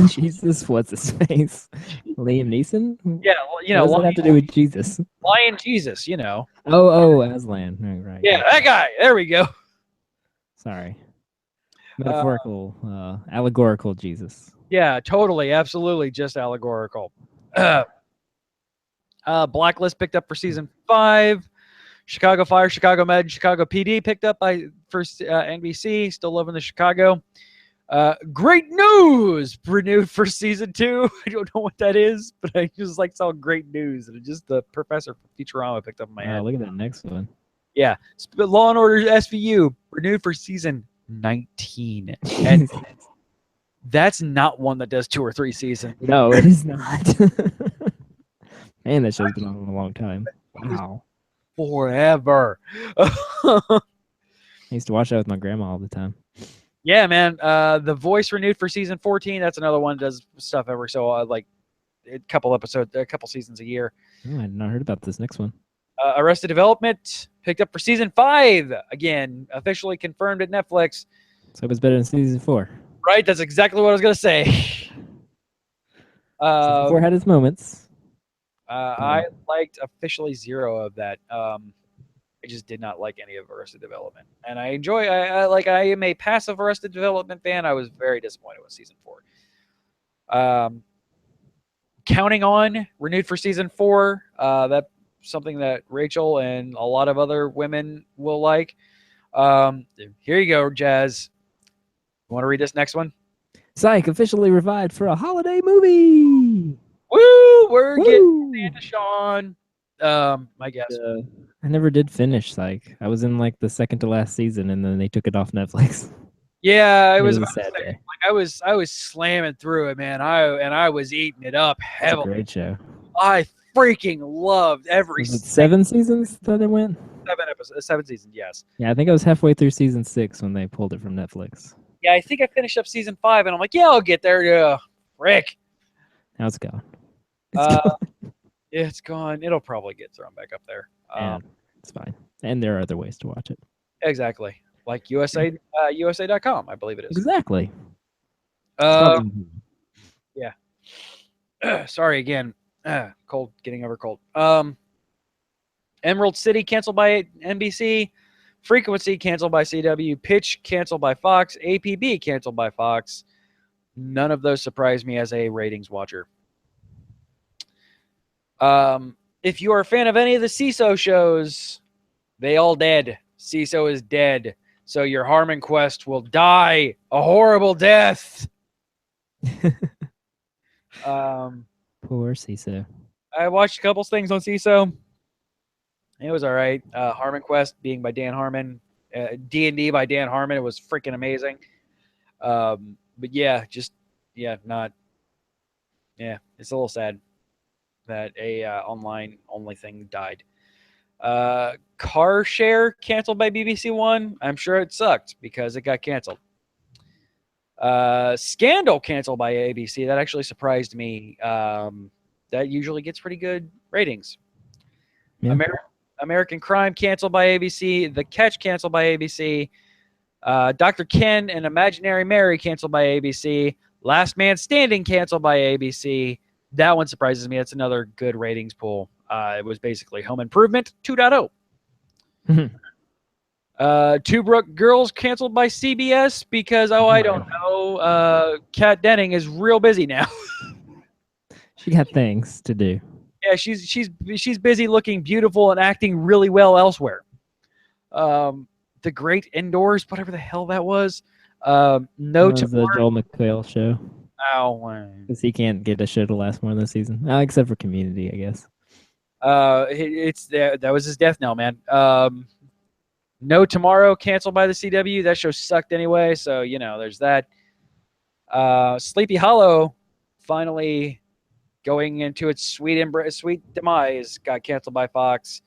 Jesus, what's his face? Liam Neeson? Yeah, well, what does that have to do with Jesus? Lion Jesus, you know. Oh, Aslan. Right. Yeah, that guy. There we go. Sorry. Metaphorical, allegorical Jesus. Yeah, totally, absolutely, just allegorical. Blacklist picked up for season 5. Chicago Fire, Chicago Med, Chicago PD picked up by first NBC. Still loving the Chicago. Great News renewed for season 2. I don't know what that is, but I just like saw Great News, and just the professor from Futurama picked up in my head. Look at that next one. Yeah, Law and Order SVU renewed for season 19, and that's not one that does 2 or 3 seasons. No, it is not. Man, that show's been on a long time. Wow. Forever. I used to watch that with my grandma all the time. Yeah, man. The Voice renewed for season 14. That's another one that does stuff every so like a couple seasons a year. Oh, I had not heard about this next one. Arrested Development picked up for season 5. Again, officially confirmed at Netflix. So it was better than season 4. Right, that's exactly what I was gonna say. Season 4 had its moments. I liked officially 0 of that. I just did not like any of Arrested Development, and I enjoy. I am a passive Arrested Development fan. I was very disappointed with season 4. Counting On renewed for season 4. That's something that Rachel and a lot of other women will like. Here you go, Jazz. You want to read this next one? Psych officially revived for a holiday movie. Woo! We're getting Santa Sean. I guess. I never did finish Psych. I was in like the second to last season, and then they took it off Netflix. Yeah, it was a sad day. Like I was slamming through it, man. I was eating it up heavily. It's a great show. I freaking loved every. Was it 7 seasons that it went? 7 episodes, 7 seasons. Yes. Yeah, I think I was halfway through season 6 when they pulled it from Netflix. Yeah, I think I finished up season 5, and I'm like, yeah, I'll get there. Yeah, frick. Now it's gone. Yeah, it's gone. It'll probably get thrown back up there. It's fine. And there are other ways to watch it. Exactly. Like USA.com, I believe it is. Exactly. Yeah. Sorry again. Cold, getting over cold. Emerald City canceled by NBC. Frequency canceled by CW. Pitch canceled by Fox. APB canceled by Fox. None of those surprised me as a ratings watcher. If you are a fan of any of the CISO shows, they all dead. CISO is dead. So your Harmon Quest will die a horrible death. Poor CISO. I watched a couple things on CISO. It was all right. Harmon Quest being by Dan Harmon. D&D by Dan Harmon. It was freaking amazing. But yeah, it's a little sad that a online only thing died. Car Share canceled by BBC One. I'm sure it sucked because it got canceled. Scandal canceled by ABC. That actually surprised me. That usually gets pretty good ratings. Yeah. American Crime canceled by ABC. The Catch canceled by ABC. Dr. Ken and Imaginary Mary canceled by ABC. Last Man Standing canceled by ABC. That one surprises me. It's another good ratings pool. It was basically Home Improvement 2.0. Two Brook Girls canceled by CBS because I don't know. Kat Denning is real busy now. She got things to do. Yeah, she's busy looking beautiful and acting really well elsewhere. The Great Indoors, whatever the hell that was. No That was the Tomorrow. Joel McHale show. Ow. Because he can't get a show to last more than the season. Except for Community, I guess. That was his death knell, man. No Tomorrow canceled by the CW. That show sucked anyway, so there's that. Sleepy Hollow finally going into its sweet demise got canceled by Fox.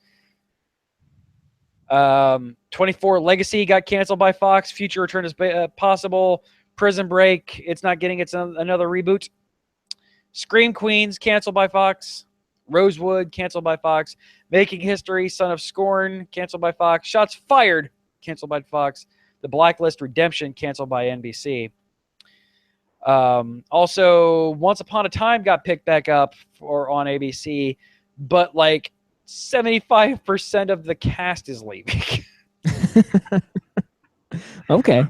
24 Legacy got canceled by Fox. Future Return is possible. Prison Break, it's not getting another reboot. Scream Queens canceled by Fox. Rosewood canceled by Fox. Making History, Son of Scorn canceled by Fox. Shots Fired canceled by Fox. The Blacklist Redemption canceled by NBC. Also, Once Upon a Time got picked back up on ABC, but like 75% of the cast is leaving. Okay.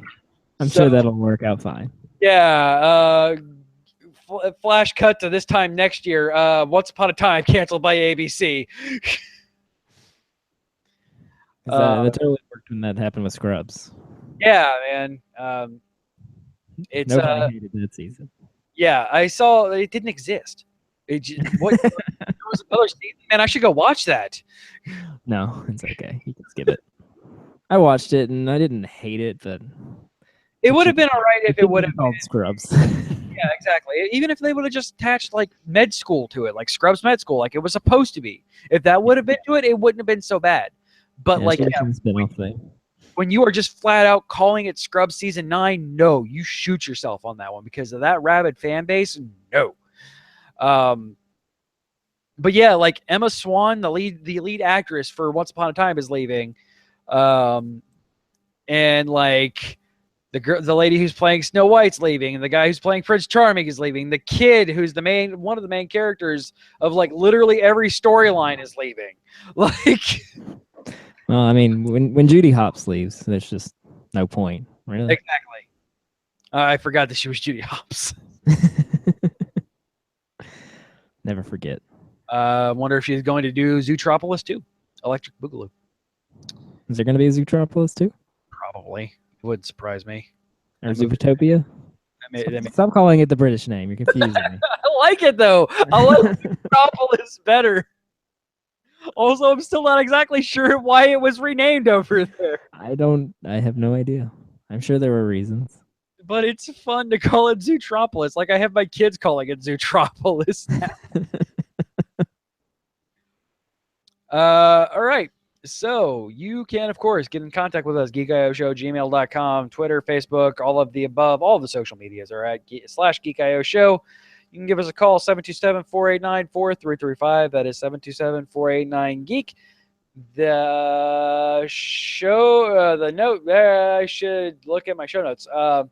I'm sure that'll work out fine. Yeah. Flash cut to this time next year. Once Upon a Time canceled by ABC. That totally worked when that happened with Scrubs. Yeah, man. It's Nobody hated that season. Yeah, I saw it didn't exist. There was another season. Man, I should go watch that. No, it's okay. You can skip it. I watched it and I didn't hate it, but It would have been all right if it would have called Scrubs. Yeah, exactly. Even if they would have just attached like med school to it, like Scrubs Med School, like it was supposed to be. If that would have been to it, it wouldn't have been so bad. But spin-off thing. When you are just flat out calling it Scrubs season 9, no, you shoot yourself on that one because of that rabid fan base. No. But yeah, like Emma Swan, the lead actress for Once Upon a Time is leaving. And like the lady who's playing Snow White's leaving, and the guy who's playing Prince Charming is leaving. The kid who's one of the main characters of like literally every storyline is leaving. Like, well, I mean, when Judy Hopps leaves, there's just no point, really. Exactly. I forgot that she was Judy Hopps. Never forget. Wonder if she's going to do Zootropolis too. Electric Boogaloo. Is there going to be a Zootropolis too? Probably. It wouldn't surprise me. Or Zootopia? Stop calling it the British name. You're confusing me. I like it though. I like Zootropolis better. Also, I'm still not exactly sure why it was renamed over there. I have no idea. I'm sure there were reasons. But it's fun to call it Zootropolis. Like I have my kids calling it Zootropolis now. All right. So you can, of course, get in contact with us, geekio.show@gmail.com, Twitter, Facebook, all of the above. All of the social medias are at /geekio show. You can give us a call, 727-489-4335. That is 727-489-GEEK. The show, the note there, I should look at my show notes. The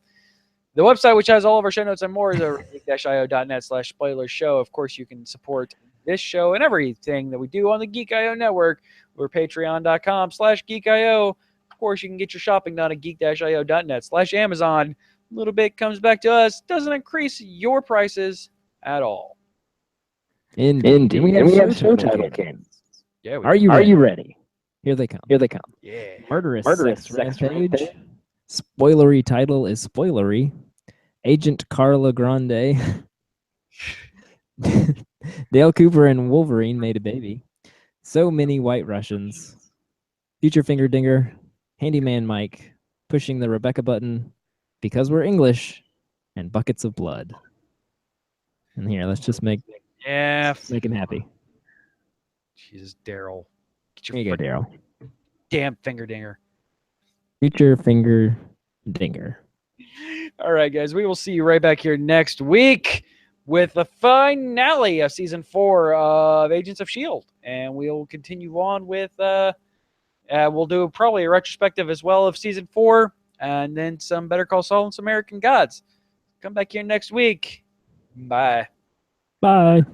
website, which has all of our show notes and more, is over at geek-io.net/spoiler show. Of course, you can support this show and everything that we do on the Geek.io network. We're patreon.com/geekio. Of course, you can get your shopping done at geek-io.net/Amazon. A little bit comes back to us. Doesn't increase your prices at all. Indeed. And we have show title games. Yeah. Are you ready? Here they come. Yeah. Murderous Sex Rampage. Rampage. Spoilery title is spoilery. Agent Carla Grande. Dale Cooper and Wolverine made a baby. So many white Russians. Future Finger Dinger. Handyman Mike. Pushing the Rebecca button. Because we're English. And Buckets of Blood. And here, let's just make him happy. Jesus, Daryl. Get Here you go, Daryl. damn finger dinger. Future Finger Dinger. All right, guys. We will see you right back here next week with the finale of season 4 of Agents of S.H.I.E.L.D. And we'll continue on with, we'll do probably a retrospective as well of season 4 and then some Better Call Saul and some American Gods. Come back here next week. Bye. Bye.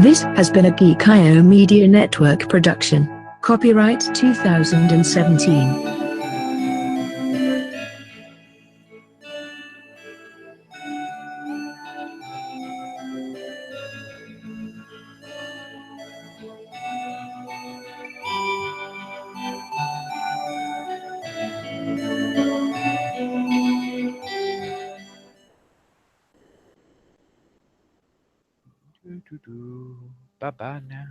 This has been a Geek.io Media Network production. Copyright 2017. Bye bye now.